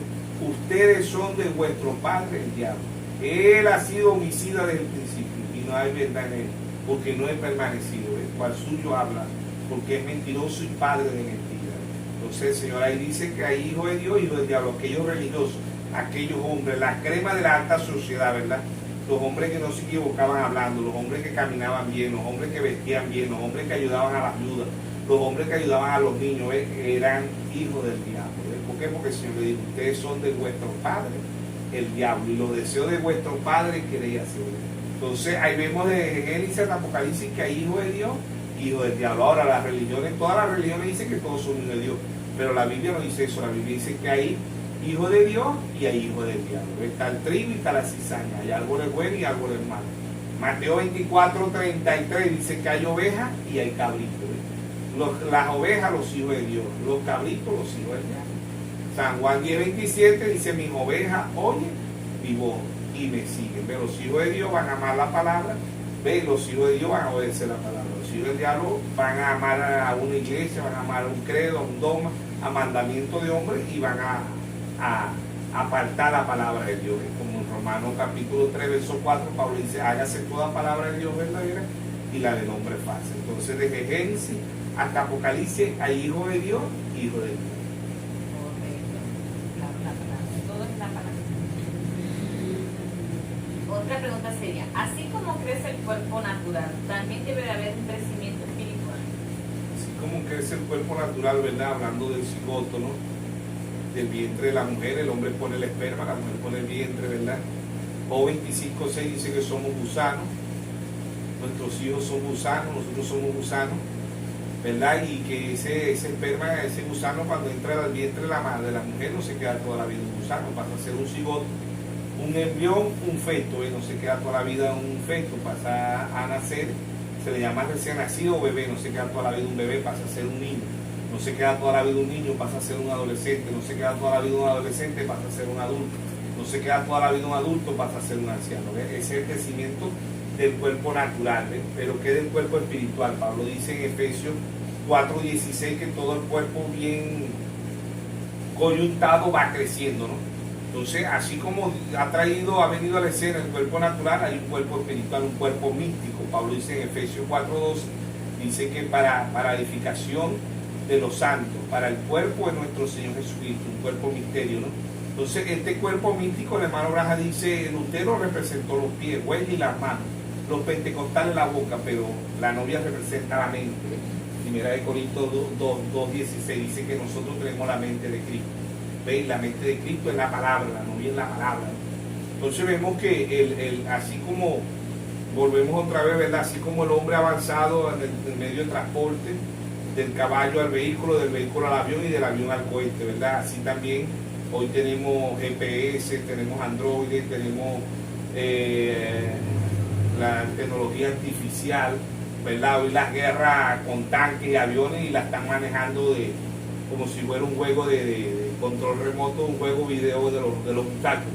ustedes son de vuestro padre el diablo. Él ha sido homicida desde el principio y no hay verdad en él, porque no es permanecido. El cual suyo habla, porque es mentiroso y padre de mentira. Entonces el Señor ahí dice que hay hijos de Dios y hijos del diablo. Aquellos religiosos, aquellos hombres, la crema de la alta sociedad, ¿verdad? Los hombres que no se equivocaban hablando, los hombres que caminaban bien, los hombres que vestían bien, los hombres que ayudaban a las viudas, los hombres que ayudaban a los niños, eran hijos del diablo. ¿Por qué? Porque el Señor le dijo: ustedes son de vuestro padre el diablo, y los deseos de vuestro padre queréis hacer. Entonces ahí vemos de Génesis hasta Apocalipsis que hay hijo de Dios, hijo del diablo. Ahora las religiones, todas las religiones dicen que todos son hijos de Dios, pero la Biblia no dice eso. La Biblia dice que hay hijo de Dios y hay hijo del diablo. Está el trigo y está la cizaña, hay árboles buenos y árboles malos. Mateo 24:33 dice que hay ovejas y hay cabritos. Las ovejas, los hijos de Dios, los cabritos, los hijos del diablo. San Juan 10:27 dice: mis ovejas oyen mi voz y me siguen. ¿Ve? Los hijos de Dios van a amar la palabra. ¿Ve? Los hijos de Dios van a obedecer la palabra. Los hijos del diablo van a amar a una iglesia, van a amar a un credo, a un dogma, a mandamiento de hombres, y van a apartar la palabra de Dios. Como en Romanos capítulo 3, verso 4, Pablo dice: hágase toda palabra de Dios verdadera y la del hombre falsa. Entonces desde Génesis hasta Apocalipsis hay hijo de Dios y hijo de Dios. Todo es la palabra. Otra pregunta sería: así como crece el cuerpo natural, también debe de haber un crecimiento espiritual. Así como crece el cuerpo natural, ¿verdad? Hablando del cigoto, ¿no? Del vientre de la mujer, el hombre pone el esperma, la mujer pone el vientre, ¿verdad? O 25:6 dice que somos gusanos, nuestros hijos son gusanos, nosotros somos gusanos, ¿verdad? Y que ese esperma, ese gusano, cuando entra al vientre de la mujer, no se queda toda la vida un gusano, pasa a ser un cigoto, un embrión, un feto, no se queda toda la vida un feto, pasa a nacer, se le llama recién nacido bebé, no se queda toda la vida un bebé, pasa a ser un niño. No se queda toda la vida un niño, pasa a ser un adolescente. No se queda toda la vida un adolescente, pasa a ser un adulto. No se queda toda la vida un adulto, pasa a ser un anciano. ¿Ves? Ese es el crecimiento del cuerpo natural. ¿Ves? Pero ¿qué del cuerpo espiritual? Pablo dice en Efesios 4:16 que todo el cuerpo bien coyuntado va creciendo, ¿no? Entonces, así como ha venido a la escena el cuerpo natural, hay un cuerpo espiritual, un cuerpo místico. Pablo dice en Efesios 4:12, dice que para edificación de los santos, para el cuerpo de nuestro Señor Jesucristo, un cuerpo misterio, ¿no? Entonces, este cuerpo místico, el hermano Braja dice: Lutero representó los pies, huellas y las manos, los pentecostales la boca, pero la novia representa la mente. Primera de Corintios 2:16 dice que nosotros tenemos la mente de Cristo. ¿Veis? La mente de Cristo es la palabra, la novia es la palabra, ¿no? Entonces vemos que así como, volvemos otra vez, ¿verdad? Así como el hombre ha avanzado en el medio de transporte, del caballo al vehículo, del vehículo al avión y del avión al cohete, ¿verdad? Así también hoy tenemos GPS, tenemos Android, tenemos la tecnología artificial, ¿verdad? Hoy las guerras con tanques y aviones y la están manejando como si fuera un juego de control remoto, un juego video de los muchachos.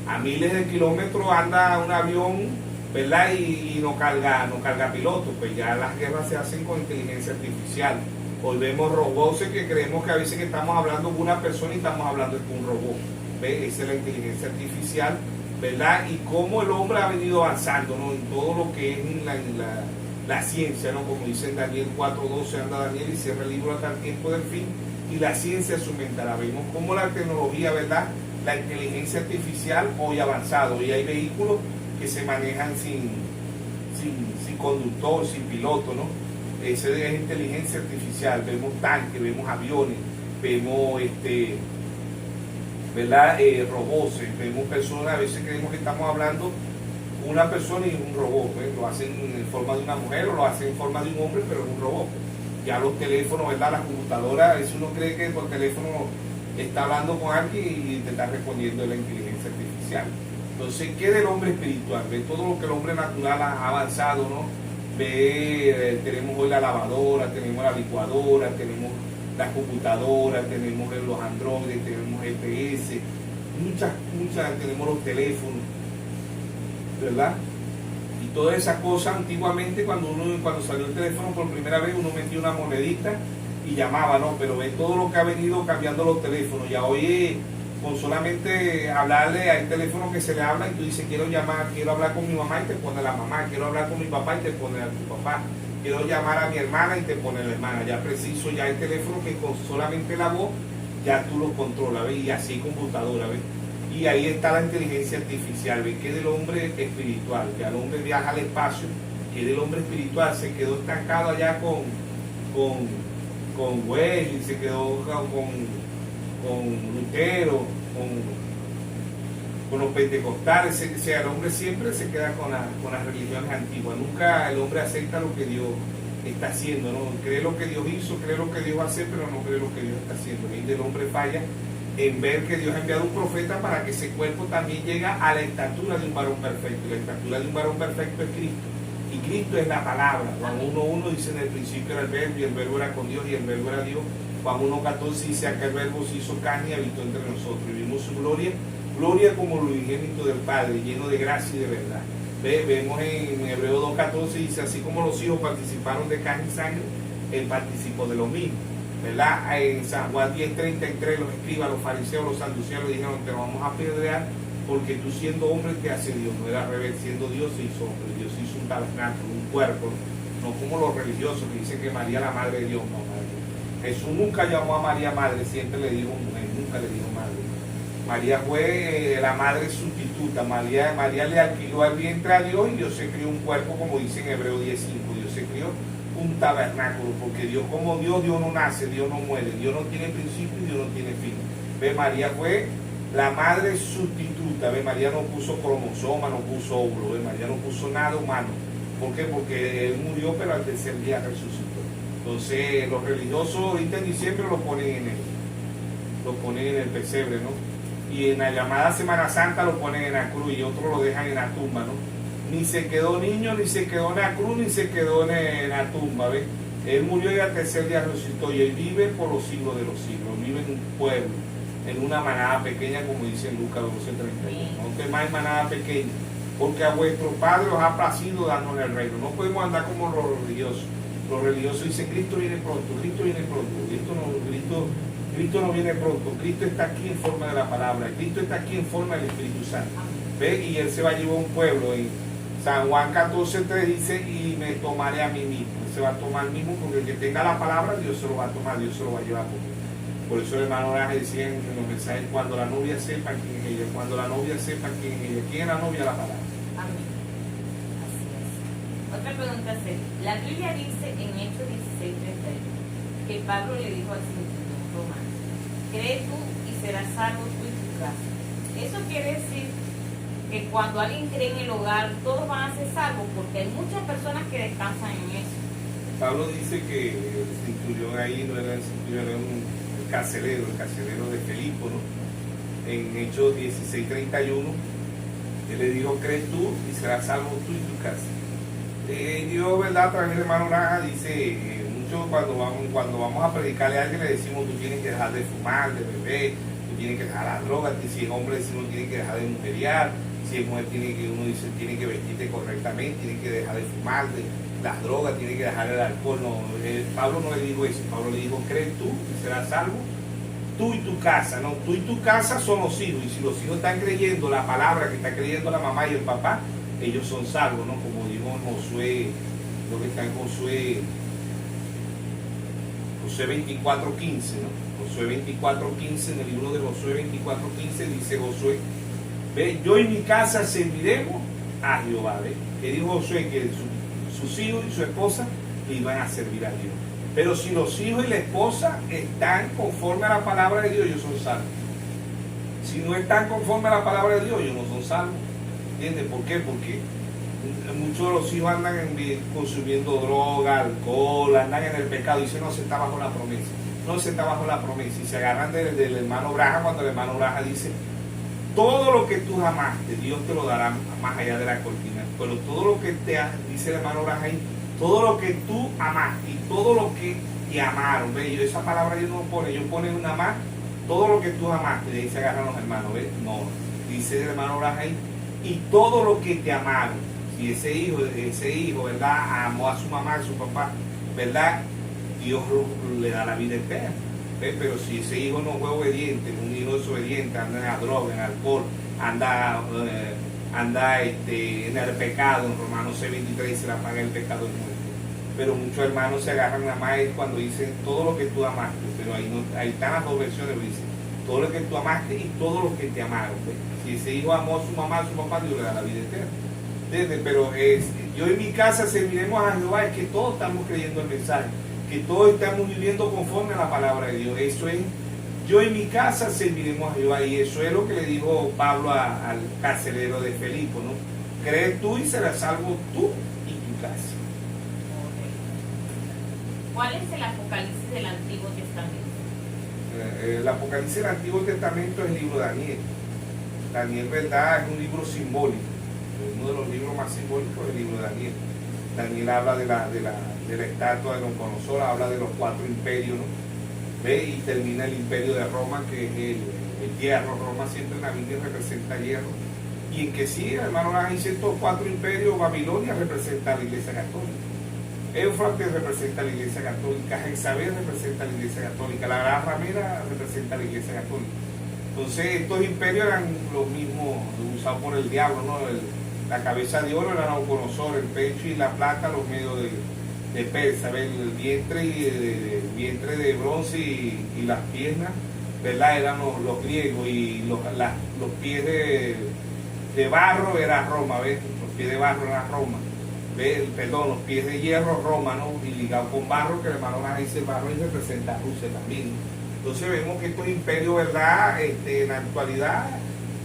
A miles de kilómetros anda un avión, ¿verdad? Y no carga pilotos. Pues ya las guerras se hacen con inteligencia artificial. Hoy vemos robots que creemos que a veces que estamos hablando con una persona y estamos hablando con un robot. ¿Ves? Esa es la inteligencia artificial, ¿verdad? Y cómo el hombre ha venido avanzando, ¿no? En todo lo que es la ciencia, ¿no? Como dice en Daniel 4:12, anda Daniel y cierra el libro hasta el tiempo del fin, y la ciencia se aumentará. Vemos cómo la tecnología, ¿verdad? La inteligencia artificial hoy ha avanzado. Hoy hay vehículos que se manejan sin conductor, sin piloto, ¿no? Esa es inteligencia artificial. Vemos tanques, vemos aviones, vemos ¿verdad? Robots, vemos personas. A veces creemos que estamos hablando una persona y un robot, ¿ves? Lo hacen en forma de una mujer o lo hacen en forma de un hombre, pero es un robot. Ya los teléfonos, ¿verdad? Las computadoras, a veces uno cree que por teléfono está hablando con alguien y te está respondiendo de la inteligencia artificial. Entonces, ¿qué del hombre espiritual? Ve todo lo que el hombre natural ha avanzado, ¿no? Ve, tenemos hoy la lavadora, tenemos la licuadora, tenemos las computadoras, tenemos los androides, tenemos GPS, muchas, tenemos los teléfonos, ¿verdad? Y todas esas cosas, antiguamente cuando salió el teléfono por primera vez, uno metía una monedita y llamaba, ¿no? Pero ve todo lo que ha venido cambiando los teléfonos. Ya hoy con solamente hablarle al teléfono que se le habla y tú dices: quiero hablar con mi mamá, y te pone la mamá, quiero hablar con mi papá y te pone a tu papá, quiero llamar a mi hermana y te pone la hermana. Ya preciso ya el teléfono que con solamente la voz ya tú lo controlas, ¿ves? Y así computadora, ¿ves? Y ahí está la inteligencia artificial, ¿ves? Que del hombre espiritual, ya el hombre viaja al espacio, que del hombre espiritual se quedó estancado allá con Wesley, se quedó con Lutero, con los pentecostales, o sea, el hombre siempre se queda con las religiones antiguas, nunca el hombre acepta lo que Dios está haciendo, ¿no? Cree lo que Dios hizo, cree lo que Dios va a hacer, pero no cree lo que Dios está haciendo. Y el hombre falla en ver que Dios ha enviado un profeta para que ese cuerpo también llegue a la estatura de un varón perfecto. Y la estatura de un varón perfecto es Cristo. Y Cristo es la palabra. Juan 1.1 dice: en el principio era el verbo, y el verbo era con Dios, y el verbo era Dios. Juan 1.14 dice: aquel verbo se hizo carne y habitó entre nosotros, y vimos su gloria, gloria como el unigénito del Padre, lleno de gracia y de verdad. Vemos en Hebreo 2.14, dice: así como los hijos participaron de carne y sangre, él participó de lo mismo, ¿verdad? En San Juan 10.33, los escribas, los fariseos, los saduceos le dijeron: te vamos a apedrear porque tú, siendo hombre, te hace Dios. No era al revés, siendo Dios se hizo hombre. Dios hizo un tabernáculo, un cuerpo, no como los religiosos que dicen que María la madre de Dios. No, madre. Jesús nunca llamó a María madre, siempre le dijo mujer, nunca le dijo madre. María fue la madre sustituta. María le alquiló el vientre a Dios, y Dios se crió un cuerpo, como dice en Hebreo 10.5. Dios se crió un tabernáculo, porque Dios, como Dios no nace, Dios no muere, Dios no tiene principio y Dios no tiene fin. ¿Ve? María fue la madre sustituta. ¿Ve? María no puso cromosoma, no puso óvulo, ¿ve? María no puso nada humano. ¿Por qué? Porque él murió, pero al tercer día resucitó. Entonces los religiosos ahorita en diciembre lo ponen en el pesebre, ¿no? Y en la llamada Semana Santa lo ponen en la cruz, y otros lo dejan en la tumba, ¿no? Ni se quedó niño, ni se quedó en la cruz, ni se quedó en la tumba, ¿ves? Él murió y al tercer día resucitó, y él vive por los siglos de los siglos. Vive en un pueblo, en una manada pequeña, como dice en Lucas 12:31. No temáis manada pequeña, porque a vuestros padres os ha placido darnos el reino. No podemos andar como los religiosos. Los religiosos dicen: Cristo viene pronto, Cristo viene pronto. Cristo no viene pronto. Cristo está aquí en forma de la palabra. Cristo está aquí en forma del Espíritu Santo. ¿Ve? Y él se va a llevar a un pueblo. En San Juan 14:3 dice: y me tomaré a mí mismo. Él se va a tomar mismo, porque el que tenga la palabra, Dios se lo va a tomar, Dios se lo va a llevar. Por eso el hermano Oraje decía en los mensajes: cuando la novia sepa quién es ella, cuando la novia sepa quién es ella. ¿Quién es la novia? La palabra. Amén. Así es. Otra pregunta es: la Biblia dice en Hechos 16:31 que Pablo le dijo al centurión romano: cree tú y serás salvo tú y tu casa. Eso quiere decir que cuando alguien cree en el hogar, todos van a ser salvos, porque hay muchas personas que descansan en eso. Pablo dice que el centurión ahí no era el centurión, era el carcelero de Filipo, ¿no? En Hechos 16:31, él le dijo: crees tú y serás salvo tú y tu casa. Dios, ¿verdad? A través del hermano Raja dice, mucho cuando vamos a predicarle a alguien, le decimos: tú tienes que dejar de fumar, de beber, tú tienes que dejar las drogas. Y si es hombre, decimos: tienes que dejar de mujeriar. Si es mujer, uno dice: tiene que vestirte correctamente, tiene que dejar de fumar, de las drogas, tiene que dejar el alcohol. No, Pablo no le dijo eso. Pablo le dijo: crees tú y serás salvo tú y tu casa. No, tú y tu casa son los hijos, y si los hijos están creyendo la palabra que está creyendo la mamá y el papá, ellos son salvos, ¿no? Como dijo Josué, lo que está en Josué 24:15, ¿no? Josué 24:15, en el libro de Josué 24:15 dice Josué: ve, yo y mi casa serviremos a Jehová. ¿Ve? Que dijo Josué que sus hijos y su esposa le iban a servir a Dios. Pero si los hijos y la esposa están conforme a la palabra de Dios, ellos son salvos. Si no están conforme a la palabra de Dios, ellos no son salvos. ¿Entiendes? ¿Por qué? Porque muchos de los hijos andan consumiendo droga, alcohol, andan en el pecado, y dicen: no, se está bajo la promesa. No, se está bajo la promesa. Y se agarran del hermano Braja, cuando el hermano Braja dice: todo lo que tú amaste, Dios te lo dará más allá de la cortina. Pero todo lo que dice el hermano Braja ahí, todo lo que tú amaste y todo lo que te amaron, ¿ves? Esa palabra ellos no ponen, ellos ponen una más, todo lo que tú amaste, de ahí se agarran los hermanos, ¿ves? No, dice el hermano Braja ahí: y todo lo que te amaron. Si ese hijo, ¿verdad?, amó a su mamá, a su papá, ¿verdad?, Dios le da la vida eterna. ¿Ves? Pero si ese hijo no fue obediente, un hijo desobediente, anda en la droga, en el alcohol, anda en el pecado, en Romanos 6:23 se la paga el pecado de muerte. Pero muchos hermanos se agarran nada más cuando dicen: todo lo que tú amaste. Pero ahí están las dos versiones, dicen: todo lo que tú amaste y todo lo que te amaron. ¿Ves? Si ese hijo amó a su mamá, a su papá, Dios le da la vida eterna. ¿Entiendes? Pero yo en mi casa serviremos a Jehová. Es que todos estamos creyendo el mensaje, que todos estamos viviendo conforme a la palabra de Dios. Eso es yo en mi casa serviremos a Jehová. Y eso es lo que le dijo Pablo al carcelero de Filipo, ¿no? Cree tú y serás salvo tú y tu casa. ¿Cuál es el Apocalipsis del Antiguo Testamento? El Apocalipsis del Antiguo Testamento es el libro de Daniel. Daniel, ¿verdad? Es un libro simbólico. Uno de los libros más simbólicos es el libro de Daniel. Daniel habla de la estatua de Nabucodonosor, habla de los 4 imperios, ¿no? ¿Ve? Y termina el imperio de Roma, que es el hierro. Roma siempre en la Biblia representa hierro. Y en que sí, hermano, hay estos 4 imperios. Babilonia representa a la Iglesia Católica. Éufrates representa a la Iglesia Católica. Jezabel representa a la Iglesia Católica. La Gran Ramera representa a la Iglesia Católica. Entonces, estos imperios eran los mismos usados por el diablo, ¿no? La cabeza de oro era Nabucodonosor, el pecho y la plata los medios de Persa, ¿ves? El vientre de bronce y las piernas, ¿verdad? Eran los griegos, y los pies de barro era Roma, ¿ves? Los pies de barro era Roma, ¿ves? Perdón, los pies de hierro Roma, ¿no? Y ligado con barro, que el hermano dice el barro y representa a Rusia también, ¿no? Entonces vemos que estos imperios, ¿verdad? En la actualidad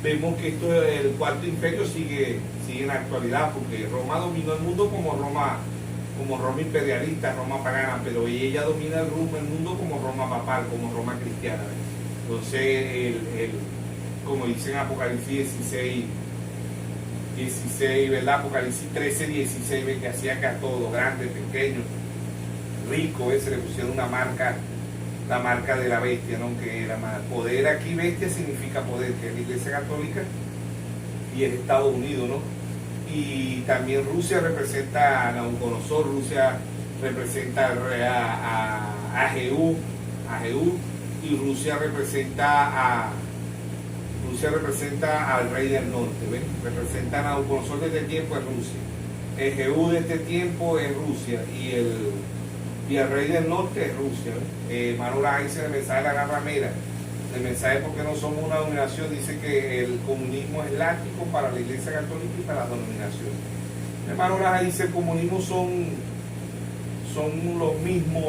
vemos que el 4 imperio sigue en la actualidad, porque Roma dominó el mundo como Roma imperialista, Roma pagana, pero ella domina el mundo como Roma papal, como Roma cristiana, ¿ves? Entonces, como dice en Apocalipsis 16, ¿verdad? Apocalipsis 13, 16, ¿ves? Que hacía que a todo, grande, pequeño, rico, ¿ves? Se le pusieron una marca, la marca de la bestia, ¿no? Que era más poder. Aquí bestia significa poder, que es la Iglesia Católica y el Estados Unidos, ¿no? Y también Rusia representa a Nabucodonosor, Rusia representa a Jehú, y Rusia representa al rey del norte, ¿ven? Representa a Nabucodonosor de este tiempo es Rusia, el Jehú de este tiempo es Rusia, y el rey del norte es Rusia, ¿ven? Manura dice el mensaje de la Gran Ramera, el mensaje porque no somos una denominación, dice que el comunismo es látigo para la Iglesia Católica y para las denominaciones. Hermano Laja dice el comunismo son los mismos,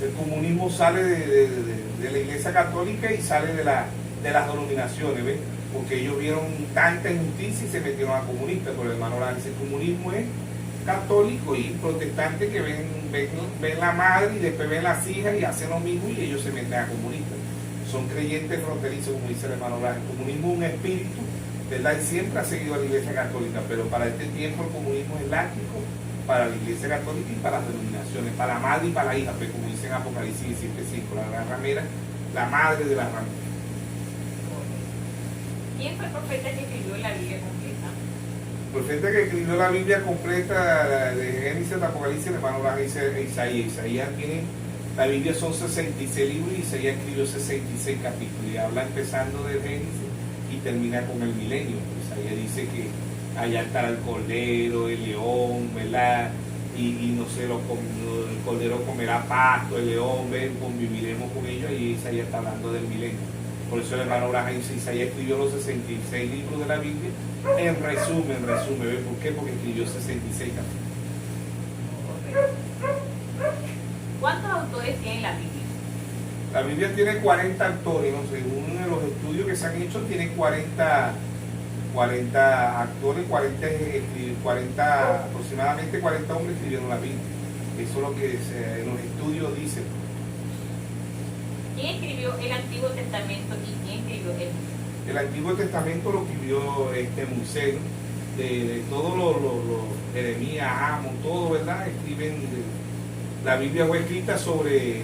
el comunismo sale de la Iglesia Católica y sale de las denominaciones, ¿ves? Porque ellos vieron tanta injusticia y se metieron a comunistas, pero el hermano Laja dice el comunismo es católico y protestante que ven la madre y después ven las hijas y hacen lo mismo y ellos se meten a comunistas. Son creyentes fronterizos, como dice el hermano Blas. El comunismo es un espíritu, ¿verdad? Y siempre ha seguido a la Iglesia Católica, pero para este tiempo el comunismo es láctico para la Iglesia Católica y para las denominaciones, para la madre y para la hija, pues como dice en Apocalipsis 17:5, la gran ramera, la madre de la ramera. ¿Quién fue el profeta que escribió la Biblia completa? El profeta que escribió la Biblia completa de Génesis hasta Apocalipsis, el hermano Blas dice Isaías. Isaías tiene... La Biblia son 66 libros y Isaías escribió 66 capítulos y habla empezando del Génesis y termina con el milenio. Isaías dice que allá estará el cordero, el león, ¿verdad? Y no sé, el cordero comerá pasto, el león, ¿ven? Conviviremos con ellos, y Isaías está hablando del milenio. Por eso el hermano Abraham dice, Isaías escribió los 66 libros de la Biblia en resumen, ¿ven? ¿Por qué? Porque escribió 66 capítulos. ¿Cuántos autores tiene la Biblia? La Biblia tiene 40 autores, ¿no? Según los estudios que se han hecho, tiene 40 actores, 40, aproximadamente 40 hombres escribieron la Biblia. Eso es lo que los estudios dicen. ¿Quién escribió el Antiguo Testamento y quién escribió el Nuevo? El Antiguo Testamento lo escribió Moisés, ¿no? De todos los Jeremías, Amós, todo, ¿verdad? Escriben... La Biblia fue escrita sobre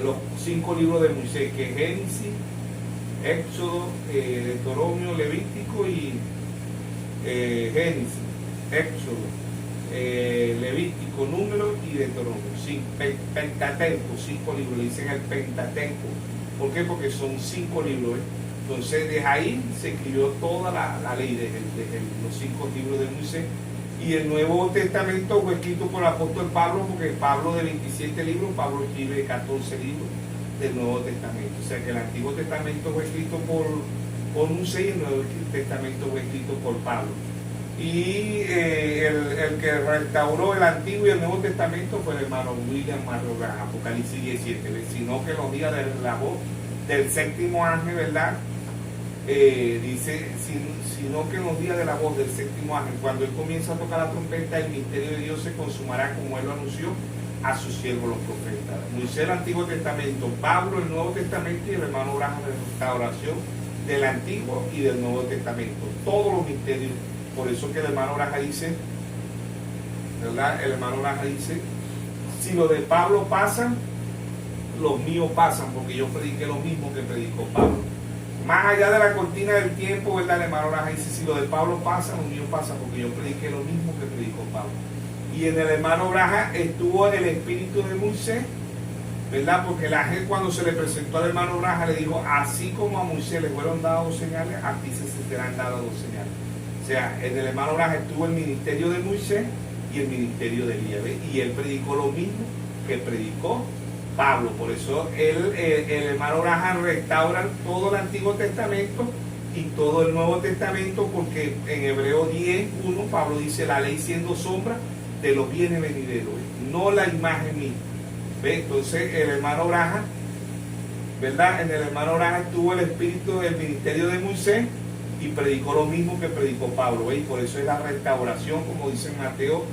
los 5 libros de Moisés, que es Génesis, Éxodo, Deuteronomio, Levítico y Génesis, Éxodo, Levítico, Número y Deuteronomio. Pentateuco, 5 libros, le dicen el Pentateuco. ¿Por qué? Porque son 5 libros. Entonces, desde ahí se escribió toda la ley de los 5 libros de Moisés. Y el Nuevo Testamento fue escrito por el apóstol Pablo, porque Pablo de 27 libros, Pablo escribe 14 libros del Nuevo Testamento. O sea que el Antiguo Testamento fue escrito por Moisés y el Nuevo Testamento fue escrito por Pablo. Y el que restauró el Antiguo y el Nuevo Testamento fue el hermano William Marrogan, Apocalipsis 17, sino que los días de la voz del séptimo ángel, ¿verdad? Dice, sino que en los días de la voz del séptimo ángel, cuando él comienza a tocar la trompeta, el misterio de Dios se consumará como él lo anunció a sus siervos los profetas. Moisés el Antiguo Testamento, Pablo el Nuevo Testamento y el hermano Branham de restauración del Antiguo y del Nuevo Testamento. Todos los misterios. Por eso que el hermano Branham dice, ¿verdad? El hermano Branham dice, si lo de Pablo pasan, los míos pasan, porque yo prediqué lo mismo que predicó Pablo. Más allá de la cortina del tiempo, ¿verdad? El hermano Branham dice, si lo de Pablo pasa, los míos pasan, porque yo prediqué lo mismo que predicó Pablo. Y en el hermano Branham estuvo el espíritu de Moisés, ¿verdad? Porque el ángel cuando se le presentó al hermano Branham le dijo, así como a Moisés le fueron dadas 2 señales, a ti se serán dadas 2 señales. O sea, en el hermano Branham estuvo el ministerio de Moisés y el ministerio de Elías, y él predicó lo mismo que predicó Pablo. Por eso el hermano Branham restaura todo el Antiguo Testamento y todo el Nuevo Testamento, porque en Hebreo 10:1 Pablo dice, la ley siendo sombra de los bienes venideros, no la imagen misma. ¿Ve? Entonces el hermano Branham, ¿verdad? En el hermano Branham estuvo el espíritu del ministerio de Moisés y predicó lo mismo que predicó Pablo, ¿ve? Y por eso es la restauración, como dice en Mateo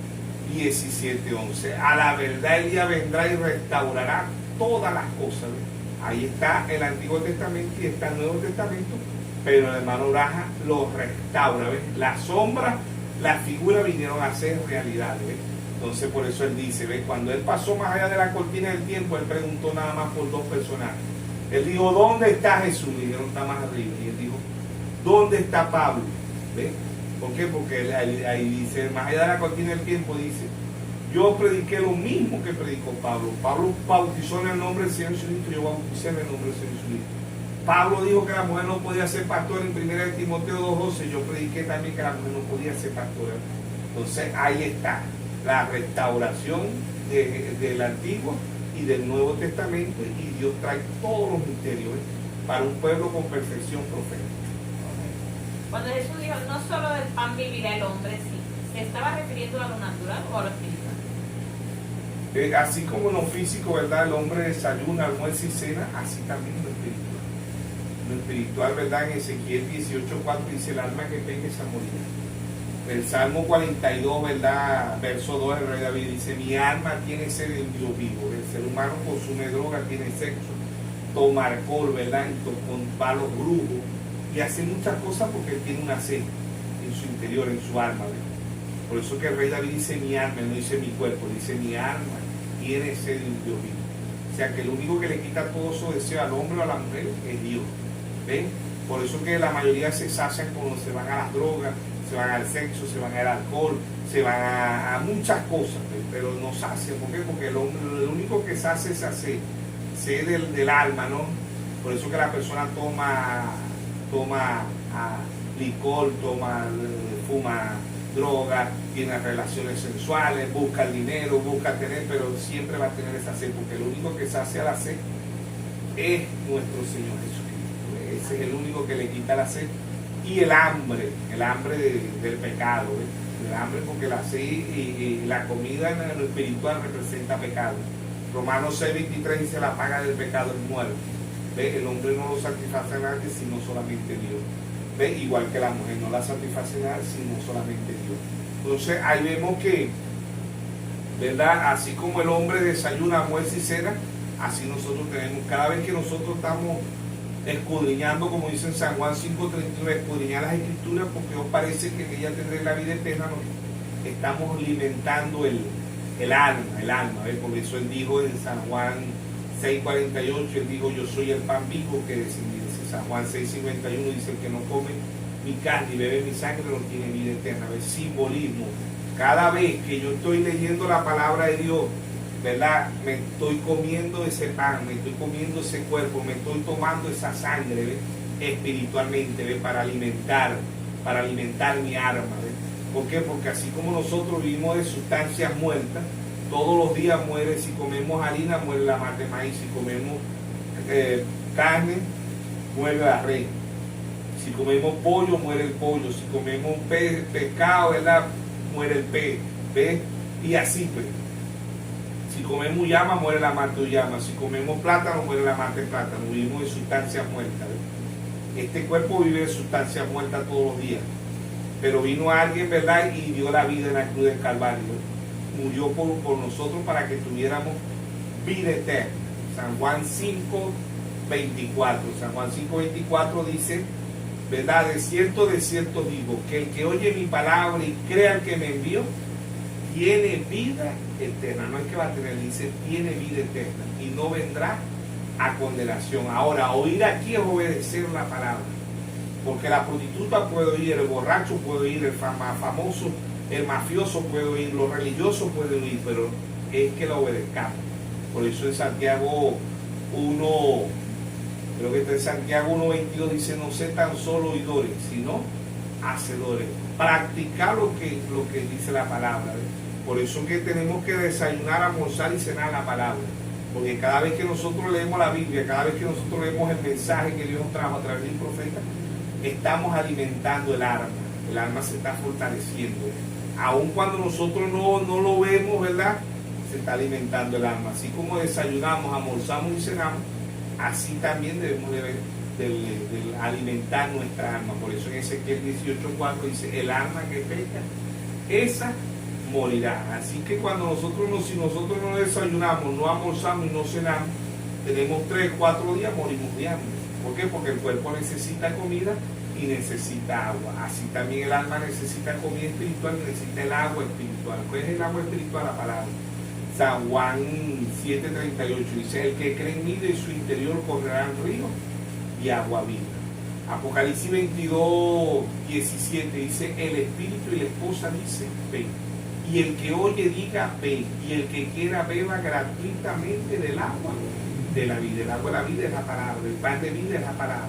17:11. A la verdad el día vendrá y restaurará todas las cosas, ¿ve? Ahí está el Antiguo Testamento y está el Nuevo Testamento, pero el hermano Branham lo restaura, ¿ve? La sombra, la figura vinieron a ser realidades, ¿ve? Entonces por eso él dice, ¿ve? Cuando él pasó más allá de la cortina del tiempo, él preguntó nada más por 2 personajes. Él dijo, ¿dónde está Jesús? Le dijeron, está más arriba. Y él dijo, ¿dónde está Pablo? ¿Ve? ¿Por qué? Porque ahí dice, más allá de la cortina del tiempo, dice, yo prediqué lo mismo que predicó Pablo. Pablo bautizó en el nombre del Señor Jesucristo, yo bauticé en el nombre del Señor Jesucristo. Pablo dijo que la mujer no podía ser pastora en 1 Timoteo 2:12, yo prediqué también que la mujer no podía ser pastora. Entonces ahí está la restauración del Antiguo y del Nuevo Testamento, y Dios trae todos los misterios, ¿eh? Para un pueblo con perfección profética. Cuando Jesús dijo, no solo del pan vivirá el hombre, sí, ¿se estaba refiriendo a lo natural o a lo espiritual? Así como en lo físico, ¿verdad? El hombre desayuna, almuerza y cena, así también en lo espiritual. Lo espiritual, ¿verdad? En Ezequiel 18:4 dice, el alma que peque se morirá. El Salmo 42, ¿verdad? Verso 2, el rey David dice, mi alma tiene sed de un Dios vivo. El ser humano consume droga, tiene sexo, toma alcohol, ¿verdad? Y con palos brujos, y hace muchas cosas porque él tiene una sed en su interior, en su alma, ¿verdad? Por eso que el rey David dice mi alma, no dice mi cuerpo, dice mi alma tiene sed de un Dios vivo. O sea que el único que le quita todo su deseo al hombre o a la mujer es Dios. ¿Ven? Por eso que la mayoría se sacian cuando se van a las drogas, se van al sexo, se van al alcohol, se van a muchas cosas, ¿ven? Pero no sacian. ¿Por qué? Porque el hombre, lo único que sacia es sed del alma, ¿no? Por eso que la persona toma licor, fuma droga, tiene relaciones sensuales, busca el dinero, busca tener, pero siempre va a tener esa sed, porque el único que sacia la sed es nuestro Señor Jesucristo. Ese es el único que le quita la sed. Y el hambre del pecado, ¿ves? El hambre, porque la sed y la comida en lo espiritual representa pecado. Romanos 6:23 dice, la paga del pecado es muerte. ¿Ves? El hombre no lo satisface a nadie, sino solamente Dios. ¿Ves? Igual que la mujer no la satisface a nadie, sino solamente Dios. Entonces ahí vemos que, ¿verdad? Así como el hombre desayuna, almuerza y cena, así nosotros tenemos, cada vez que nosotros estamos escudriñando, como dice en San Juan 5:31, escudriñar las Escrituras, porque os parece que en ella tendréis la vida eterna, nos estamos alimentando el alma, ¿ves? Por eso él dijo en San Juan 6:48, él dijo, yo soy el pan vivo que descendí. San Juan 6:51 dice, el que no come mi carne y bebe mi sangre no tiene vida eterna. ¿Ves? Simbolismo. Cada vez que yo estoy leyendo la palabra de Dios, ¿verdad? Me estoy comiendo ese pan, me estoy comiendo ese cuerpo, me estoy tomando esa sangre, ¿ves? Espiritualmente, ¿ves? Para alimentar mi alma, ¿ves? ¿Por qué? Porque así como nosotros vivimos de sustancias muertas, todos los días muere. Si comemos harina, muere la mata de maíz. Si comemos carne, muere la red. Si comemos pollo, muere el pollo. Si comemos pescado, ¿verdad? Muere el pez. ¿Ves? Y así, pues. Si comemos llama, muere la mata de llama. Si comemos plátano, muere la mata de plátano. Vivimos de sustancias muertas. ¿Ves? Este cuerpo vive de sustancias muertas todos los días. Pero vino alguien, ¿verdad? Y dio la vida en la cruz del Calvario. Murió por nosotros para que tuviéramos vida eterna. San Juan 5:24. San Juan 5:24 dice, ¿verdad? De cierto digo, que el que oye mi palabra y crea al que me envió, tiene vida eterna. No es que va a tener, dice, tiene vida eterna y no vendrá a condenación. Ahora, oír aquí es obedecer la palabra. Porque la prostituta puede oír, el borracho puede oír, el famoso, el mafioso puede oír, los religiosos pueden oír, pero es que lo obedezcamos. Por eso en Santiago 1, creo que está en Santiago 1:22 dice, no sé tan solo oidores, sino hacedores. Practicar lo que dice la palabra. Por eso que tenemos que desayunar, almorzar y cenar la palabra. Porque cada vez que nosotros leemos la Biblia, cada vez que nosotros leemos el mensaje que Dios nos trajo a través del profeta, estamos alimentando el alma se está fortaleciendo. Aun cuando nosotros no lo vemos, ¿verdad? Se está alimentando el alma. Así como desayunamos, almorzamos y cenamos, así también debemos de alimentar nuestra alma. Por eso en Ezequiel 18:4 dice, el alma que peca, esa morirá. Así que cuando si nosotros no desayunamos, no almorzamos y no cenamos, tenemos 3-4 días, morimos de hambre. ¿Por qué? Porque el cuerpo necesita comida y necesita agua. Así también el alma necesita comida espiritual y necesita el agua espiritual. ¿Cuál es el agua espiritual? La palabra. San Juan 7:38 dice, el que cree en mí, de su interior correrán ríos y agua viva. Apocalipsis 22:17 dice, el espíritu y la esposa dice, ven. Y el que oye diga, ven. Y el que quiera beba gratuitamente del agua de la vida. El agua de la vida es la palabra, el pan de vida es la palabra.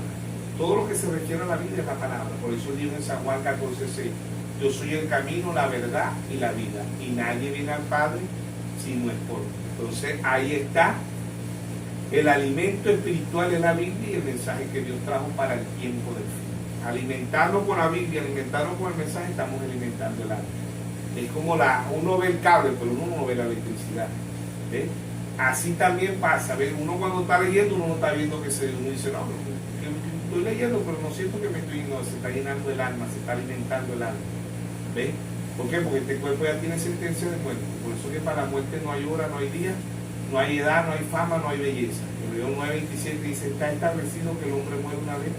Todo lo que se refiere a la vida es la palabra. Por eso dijo en San Juan 14:6, yo soy el camino, la verdad y la vida. Y nadie viene al Padre si no es por mí. Entonces ahí está el alimento espiritual de la Biblia y el mensaje que Dios trajo para el tiempo del fin. Alimentarnos con la Biblia, alimentarnos con el mensaje, estamos alimentando el alma. Es como uno ve el cable, pero uno no ve la electricidad. ¿Ves? Así también pasa. ¿Ves? Uno cuando está leyendo, uno no está viendo uno dice, no, estoy leyendo, pero no siento que me estoy yendo. Se está llenando el alma, se está alimentando el alma. ¿Ves? ¿Por qué? Porque este cuerpo ya tiene sentencia de muerte. Por eso que para la muerte no hay hora, no hay día, no hay edad, no hay fama, no hay belleza. Hebreos 9:27 dice, está establecido que el hombre muere una vez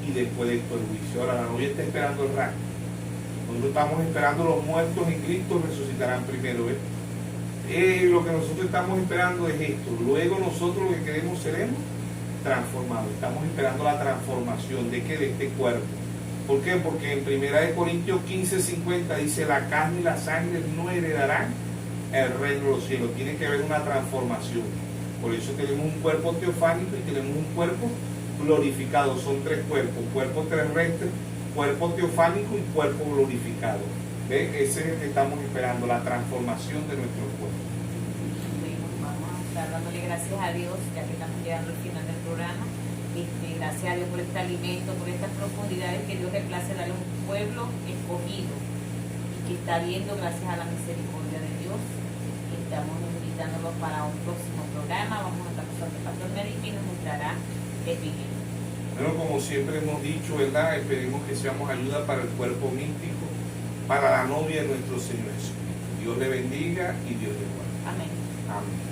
y después de esto el juicio. Ahora la novia está esperando el rapto. Nosotros estamos esperando los muertos en Cristo resucitarán primero. ¿Ves? Lo que nosotros estamos esperando es esto. Luego nosotros lo que queremos seremos transformados. Estamos esperando la transformación de este cuerpo. ¿Por qué? Porque en 1 Corintios 15:50 dice, la carne y la sangre no heredarán el reino de los cielos. Tiene que haber una transformación. Por eso tenemos un cuerpo teofánico y tenemos un cuerpo glorificado. Son 3 cuerpos: cuerpo terrestre, cuerpo teofánico y cuerpo glorificado. ¿Ven? Ese es el que estamos esperando, la transformación de nuestro cuerpo. Vamos a estar dándole gracias a Dios, ya que estamos llegando al final del programa. Gracias a Dios por este alimento, por estas profundidades que Dios le place darle a un pueblo escogido y que está viendo gracias a la misericordia de Dios. Estamos invitándolos para un próximo programa. Vamos a estar con el pastor Merique y nos mostrará Epigenia. Bueno, como siempre hemos dicho, ¿verdad? Esperemos que seamos ayuda para el cuerpo místico, para la novia de nuestro Señor Jesucristo. Dios le bendiga y Dios le guarde. Amén. Amén.